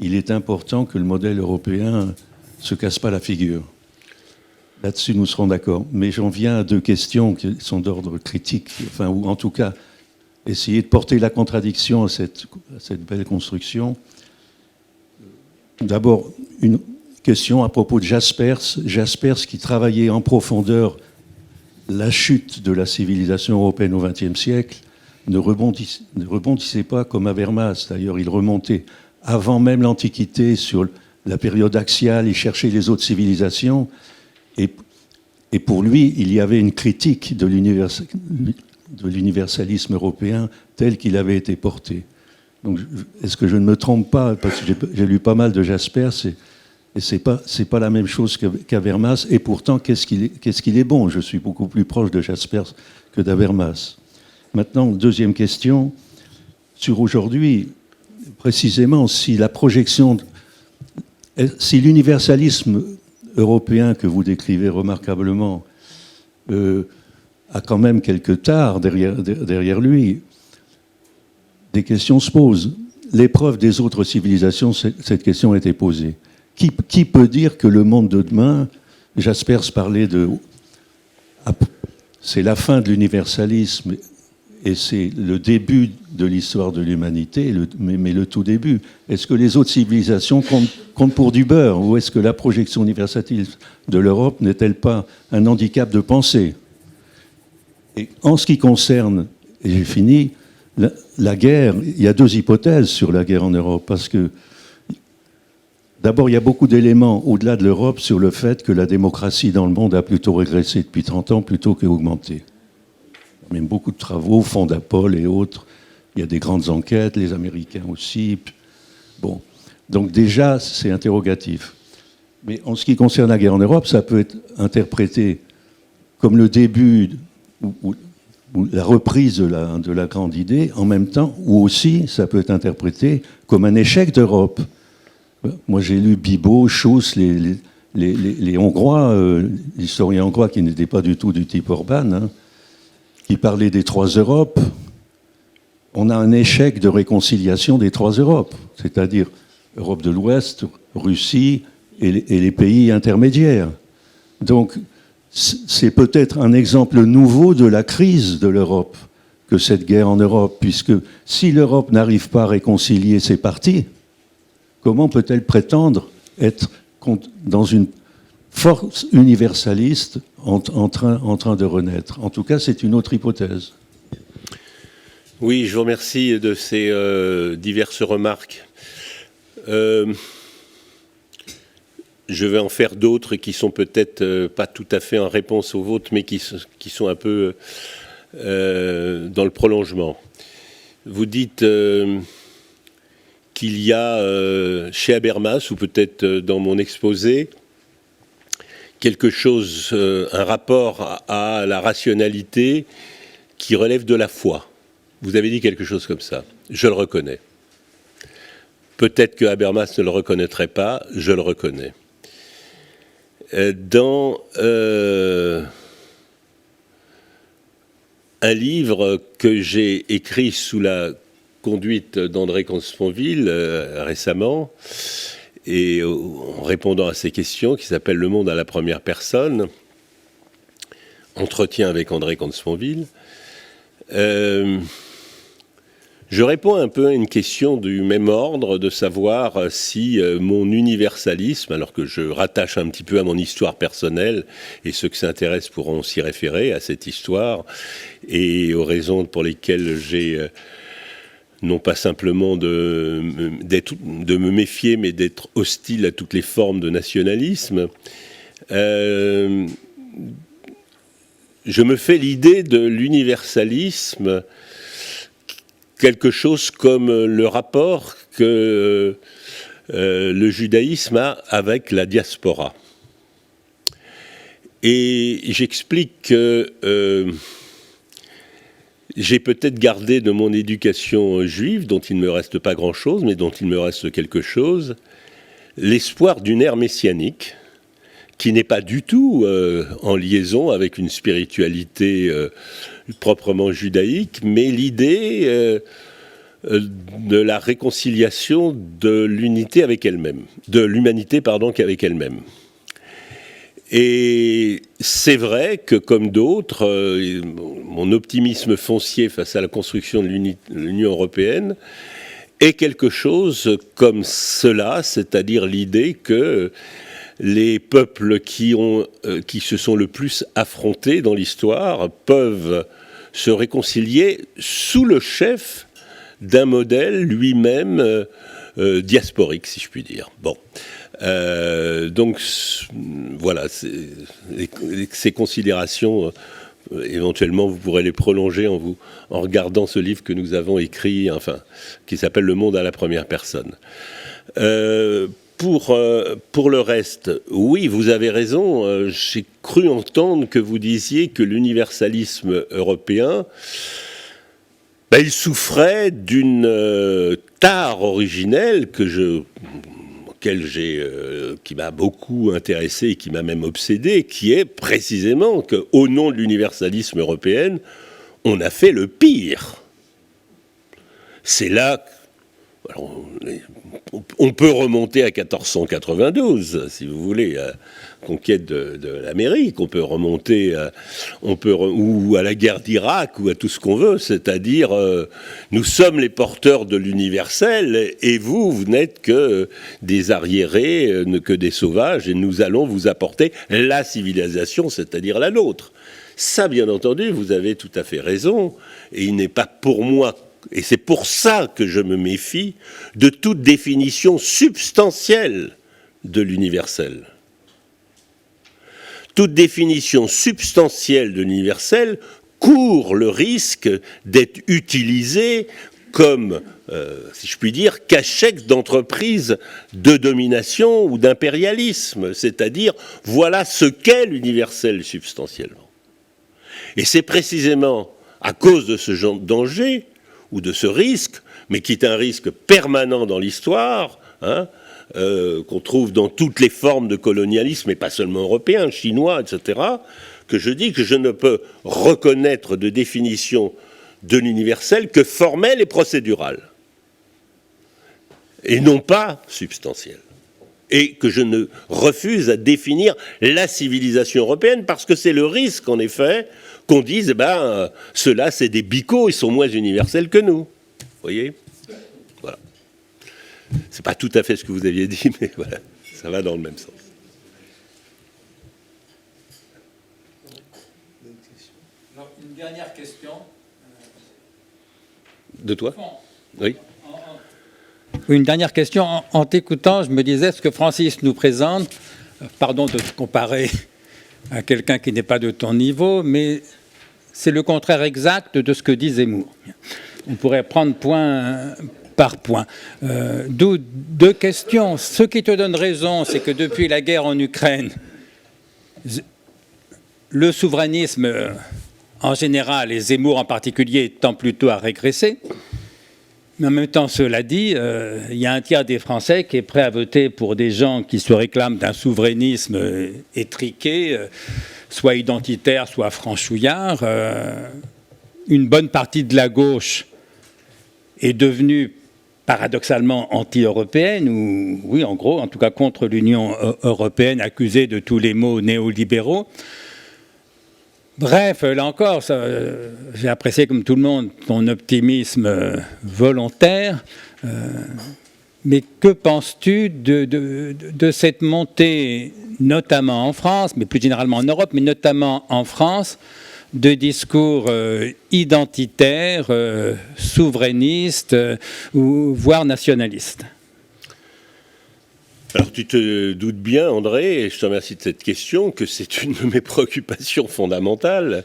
il est important que le modèle européen ne se casse pas la figure. Là-dessus, nous serons d'accord. Mais j'en viens à deux questions qui sont d'ordre critique, ou en tout cas, essayer de porter la contradiction à cette belle construction. D'abord, une question à propos de Jaspers. Jaspers qui travaillait en profondeur la chute de la civilisation européenne au XXe siècle ne rebondissait pas comme Habermas. D'ailleurs, il remontait avant même l'Antiquité sur la période axiale, il cherchait les autres civilisations. Et pour lui, il y avait une critique de l'universalisme européen tel qu'il avait été porté. Donc, est-ce que je ne me trompe pas? Parce que j'ai lu pas mal de Jaspers, et c'est pas la même chose qu'Habermas. Et pourtant, qu'est-ce qu'il est bon? Je suis beaucoup plus proche de Jaspers que d'Habermas. Maintenant, deuxième question. Sur aujourd'hui, précisément, si la projection... Si l'universalisme européen que vous décrivez remarquablement a quand même quelques tares derrière lui, des questions se posent. L'épreuve des autres civilisations, cette question a été posée. Qui peut dire que le monde de demain, Jaspers parlait de... C'est la fin de l'universalisme et c'est le début de l'histoire de l'humanité, mais le tout début. Est-ce que les autres civilisations comptent pour du beurre, ou est-ce que la projection universaliste de l'Europe n'est-elle pas un handicap de pensée? Et en ce qui concerne, et j'ai fini, la guerre, il y a deux hypothèses sur la guerre en Europe, parce que d'abord, il y a beaucoup d'éléments au-delà de l'Europe sur le fait que la démocratie dans le monde a plutôt régressé depuis 30 ans plutôt qu'augmenté. Même beaucoup de travaux, Fonds d'Apol et autres. Il y a des grandes enquêtes, les Américains aussi. Bon, donc déjà, c'est interrogatif. Mais en ce qui concerne la guerre en Europe, ça peut être interprété comme le début ou la reprise de la grande idée, en même temps, ou aussi, ça peut être interprété comme un échec d'Europe. Moi, j'ai lu Bibot, Schuss, les Hongrois, l'historien hongrois qui n'était pas du tout du type Orban, hein, qui parlait des trois Europes. On a un échec de réconciliation des trois Europes, c'est-à-dire Europe de l'Ouest, Russie et les pays intermédiaires. Donc, c'est peut-être un exemple nouveau de la crise de l'Europe que cette guerre en Europe, puisque si l'Europe n'arrive pas à réconcilier ses parties, comment peut-elle prétendre être dans une force universaliste en train de renaître? En tout cas, c'est une autre hypothèse. Oui, je vous remercie de ces diverses remarques. Je vais en faire d'autres qui sont peut-être pas tout à fait en réponse aux vôtres, mais qui sont un peu dans le prolongement. Vous dites qu'il y a chez Habermas, ou peut-être dans mon exposé, quelque chose, un rapport à la rationalité qui relève de la foi. Vous avez dit quelque chose comme ça. Je le reconnais. Peut-être que Habermas ne le reconnaîtrait pas, je le reconnais. Dans un livre que j'ai écrit sous la conduite d'André Comte-Sponville récemment, et en répondant à ces questions, qui s'appelle « Le monde à la première personne », entretien avec André Comte-Sponville, je réponds un peu à une question du même ordre, de savoir si mon universalisme, alors que je rattache un petit peu à mon histoire personnelle, et ceux qui s'intéressent pourront s'y référer à cette histoire, et aux raisons pour lesquelles j'ai non pas simplement de me méfier, mais d'être hostile à toutes les formes de nationalisme, je me fais l'idée de l'universalisme quelque chose comme le rapport que le judaïsme a avec la diaspora. Et j'explique que j'ai peut-être gardé de mon éducation juive, dont il ne me reste pas grand-chose, mais dont il me reste quelque chose, l'espoir d'une ère messianique, qui n'est pas du tout en liaison avec une spiritualité proprement judaïque, mais l'idée de la réconciliation de l'unité avec elle-même, de l'humanité, pardon, qu'avec elle-même. Et c'est vrai que, comme d'autres, mon optimisme foncier face à la construction de l'Union européenne est quelque chose comme cela, c'est-à-dire l'idée que les peuples qui se sont le plus affrontés dans l'histoire peuvent se réconcilier sous le chef d'un modèle lui-même diasporique, si je puis dire. Bon. Donc, voilà, ces considérations, éventuellement, vous pourrez les prolonger en regardant ce livre que nous avons écrit, enfin, qui s'appelle « Le monde à la première personne ». Pour le reste, oui, vous avez raison. J'ai cru entendre que vous disiez que l'universalisme européen, il souffrait d'une tare originelle qui m'a beaucoup intéressé et qui m'a même obsédé, qui est précisément qu'au nom de l'universalisme européen, on a fait le pire. C'est là... Alors, on peut remonter à 1492, si vous voulez, à la conquête de l'Amérique. On peut remonter ou à la guerre d'Irak, ou à tout ce qu'on veut. C'est-à-dire, nous sommes les porteurs de l'universel, et vous n'êtes que des arriérés, que des sauvages, et nous allons vous apporter la civilisation, c'est-à-dire la nôtre. Ça, bien entendu, vous avez tout à fait raison, et il n'est pas pour moi... Et c'est pour ça que je me méfie de toute définition substantielle de l'universel. Toute définition substantielle de l'universel court le risque d'être utilisée comme, si je puis dire, cachette d'entreprise de domination ou d'impérialisme. C'est-à-dire, voilà ce qu'est l'universel substantiellement. Et c'est précisément à cause de ce genre de danger ou de ce risque, mais qui est un risque permanent dans l'histoire, qu'on trouve dans toutes les formes de colonialisme, et pas seulement européen, chinois, etc., que je dis que je ne peux reconnaître de définition de l'universel que formelle et procédurale, et non pas substantielle. Et que je ne refuse à définir la civilisation européenne, parce que c'est le risque, en effet, qu'on dise, ceux-là, c'est des bicots, ils sont moins universels que nous. Vous voyez ? Voilà. C'est pas tout à fait ce que vous aviez dit, mais voilà, ça va dans le même sens. Une dernière question. De toi ? Oui. Une dernière question. En t'écoutant, je me disais, ce que Francis nous présente, pardon de te comparer à quelqu'un qui n'est pas de ton niveau, mais c'est le contraire exact de ce que dit Zemmour. On pourrait prendre point par point. D'où deux questions. Ce qui te donne raison, c'est que depuis la guerre en Ukraine, le souverainisme en général, et Zemmour en particulier, tend plutôt à régresser. Mais en même temps, cela dit, il y a un tiers des Français qui est prêt à voter pour des gens qui se réclament d'un souverainisme étriqué, soit identitaire, soit franchouillard. Une bonne partie de la gauche est devenue paradoxalement anti-européenne, ou oui, en gros, en tout cas contre l'Union européenne, accusée de tous les maux néolibéraux. Bref, là encore, j'ai apprécié comme tout le monde ton optimisme volontaire. Mais que penses-tu de cette montée, notamment en France, mais plus généralement en Europe, mais notamment en France, de discours identitaires, souverainistes, ou voire nationalistes ? Alors tu te doutes bien, André, et je te remercie de cette question, que c'est une de mes préoccupations fondamentales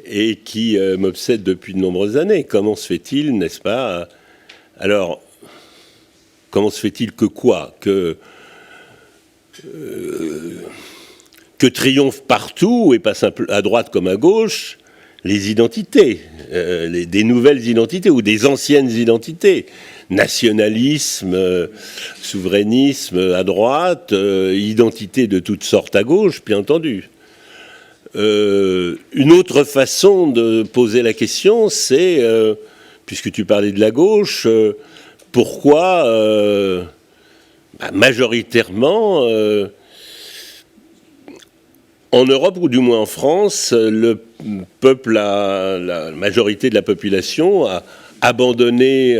et qui m'obsède depuis de nombreuses années. Comment se fait-il, n'est-ce pas ? Alors, comment se fait-il que quoi ? Que triomphent partout, et pas simple, à droite comme à gauche, les identités, des nouvelles identités ou des anciennes identités. Nationalisme, souverainisme à droite, identité de toutes sortes à gauche, bien entendu. Une autre façon de poser la question, c'est, puisque tu parlais de la gauche, pourquoi majoritairement, en Europe, ou du moins en France, le peuple, la majorité de la population a abandonné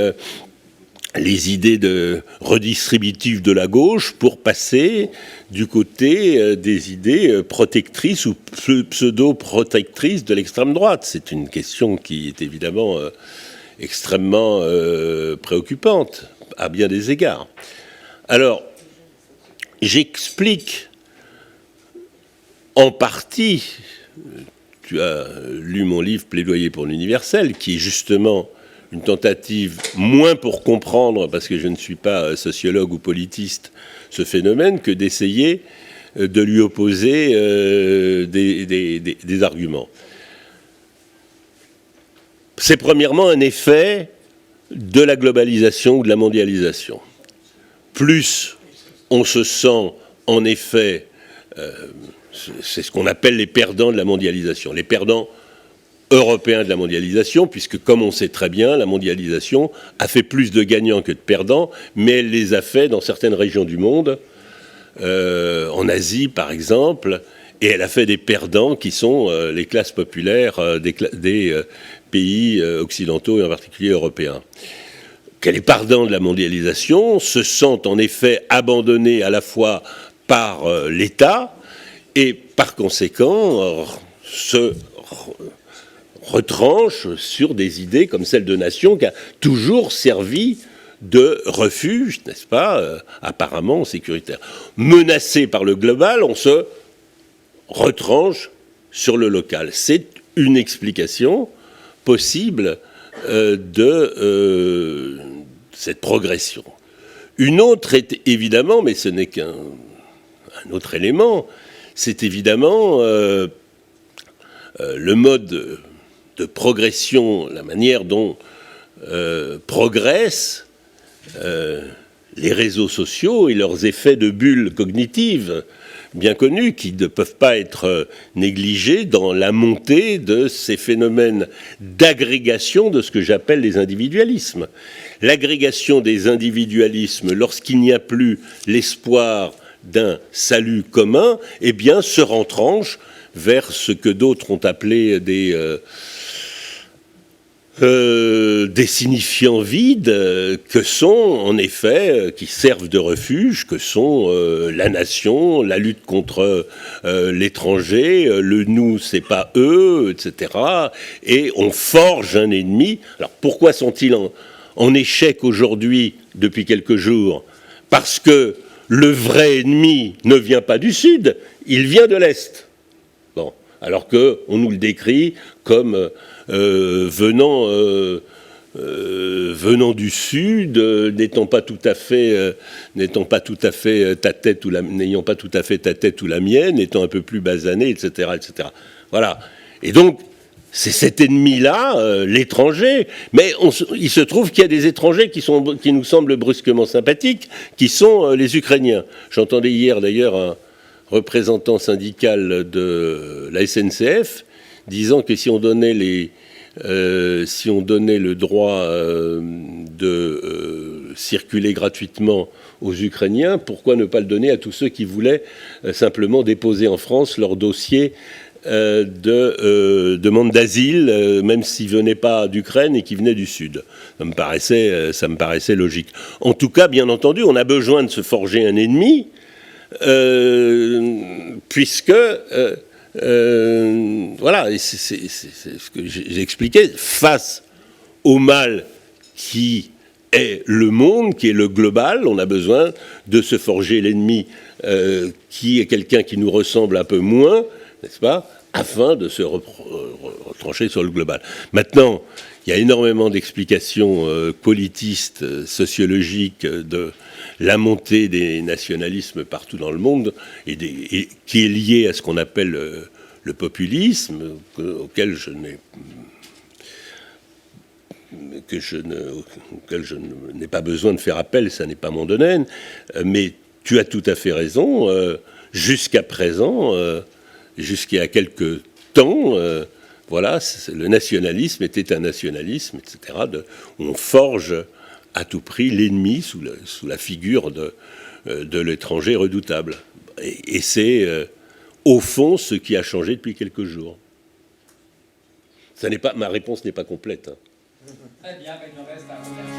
les idées redistributives de la gauche pour passer du côté des idées protectrices ou pseudo-protectrices de l'extrême droite. C'est une question qui est évidemment extrêmement préoccupante à bien des égards. Alors, j'explique en partie, tu as lu mon livre « Plaidoyer pour l'universel », qui est justement une tentative, moins pour comprendre, parce que je ne suis pas sociologue ou politiste, ce phénomène, que d'essayer de lui opposer des arguments. C'est premièrement un effet de la globalisation ou de la mondialisation. Plus on se sent, en effet, c'est ce qu'on appelle les perdants de la mondialisation, les perdants européens de la mondialisation, puisque, comme on sait très bien, la mondialisation a fait plus de gagnants que de perdants, mais elle les a fait dans certaines régions du monde, en Asie par exemple, et elle a fait des perdants qui sont les classes populaires des pays occidentaux et en particulier européens. Les perdants de la mondialisation se sentent en effet abandonnés à la fois par l'État et par conséquent se retranchent sur des idées comme celle de nation qui a toujours servi de refuge, n'est-ce pas, apparemment sécuritaire. Menacés par le global, on se retranche sur le local. C'est une explication possible de cette progression. Une autre est évidemment, mais ce n'est qu'un autre élément, c'est évidemment le mode de progression, la manière dont progressent les réseaux sociaux et leurs effets de bulles cognitives bien connus qui ne peuvent pas être négligés dans la montée de ces phénomènes d'agrégation de ce que j'appelle les individualismes. L'agrégation des individualismes, lorsqu'il n'y a plus l'espoir d'un salut commun, eh bien, se retranche vers ce que d'autres ont appelé des signifiants vides, que sont en effet, qui servent de refuge, que sont la nation, la lutte contre l'étranger, le nous c'est pas eux, etc. Et on forge un ennemi. Alors pourquoi sont-ils en échec aujourd'hui depuis quelques jours? Parce que le vrai ennemi ne vient pas du Sud, il vient de l'Est. Bon, alors qu'on nous le décrit comme venant du Sud, n'ayant pas tout à fait ta tête ou la mienne, étant un peu plus basané, etc., etc. Voilà. Et donc, c'est cet ennemi-là, l'étranger. Mais il se trouve qu'il y a des étrangers qui nous semblent brusquement sympathiques, qui sont les Ukrainiens. J'entendais hier d'ailleurs un représentant syndical de la SNCF disant que si on donnait le droit de circuler gratuitement aux Ukrainiens, pourquoi ne pas le donner à tous ceux qui voulaient simplement déposer en France leur dossier de demande d'asile, même s'ils ne venaient pas d'Ukraine et qu'ils venaient du Sud. Ça me paraissait logique. En tout cas, bien entendu, on a besoin de se forger un ennemi, puisque... voilà, c'est ce que j'expliquais, face au mal qui est le monde, qui est le global, on a besoin de se forger l'ennemi qui est quelqu'un qui nous ressemble un peu moins, n'est-ce pas, afin de se retrancher sur le global. Maintenant, il y a énormément d'explications politistes, sociologiques de la montée des nationalismes partout dans le monde et qui est liée à ce qu'on appelle le populisme, auquel je n'ai pas besoin de faire appel, ça n'est pas mon domaine, mais tu as tout à fait raison. Jusqu'à présent, jusqu'à quelques temps, voilà, le nationalisme était un nationalisme, etc. Où on forge à tout prix l'ennemi sous la figure de l'étranger redoutable. Et c'est au fond ce qui a changé depuis quelques jours. Ma réponse n'est pas complète. Hein. Très bien, il me reste à remercier.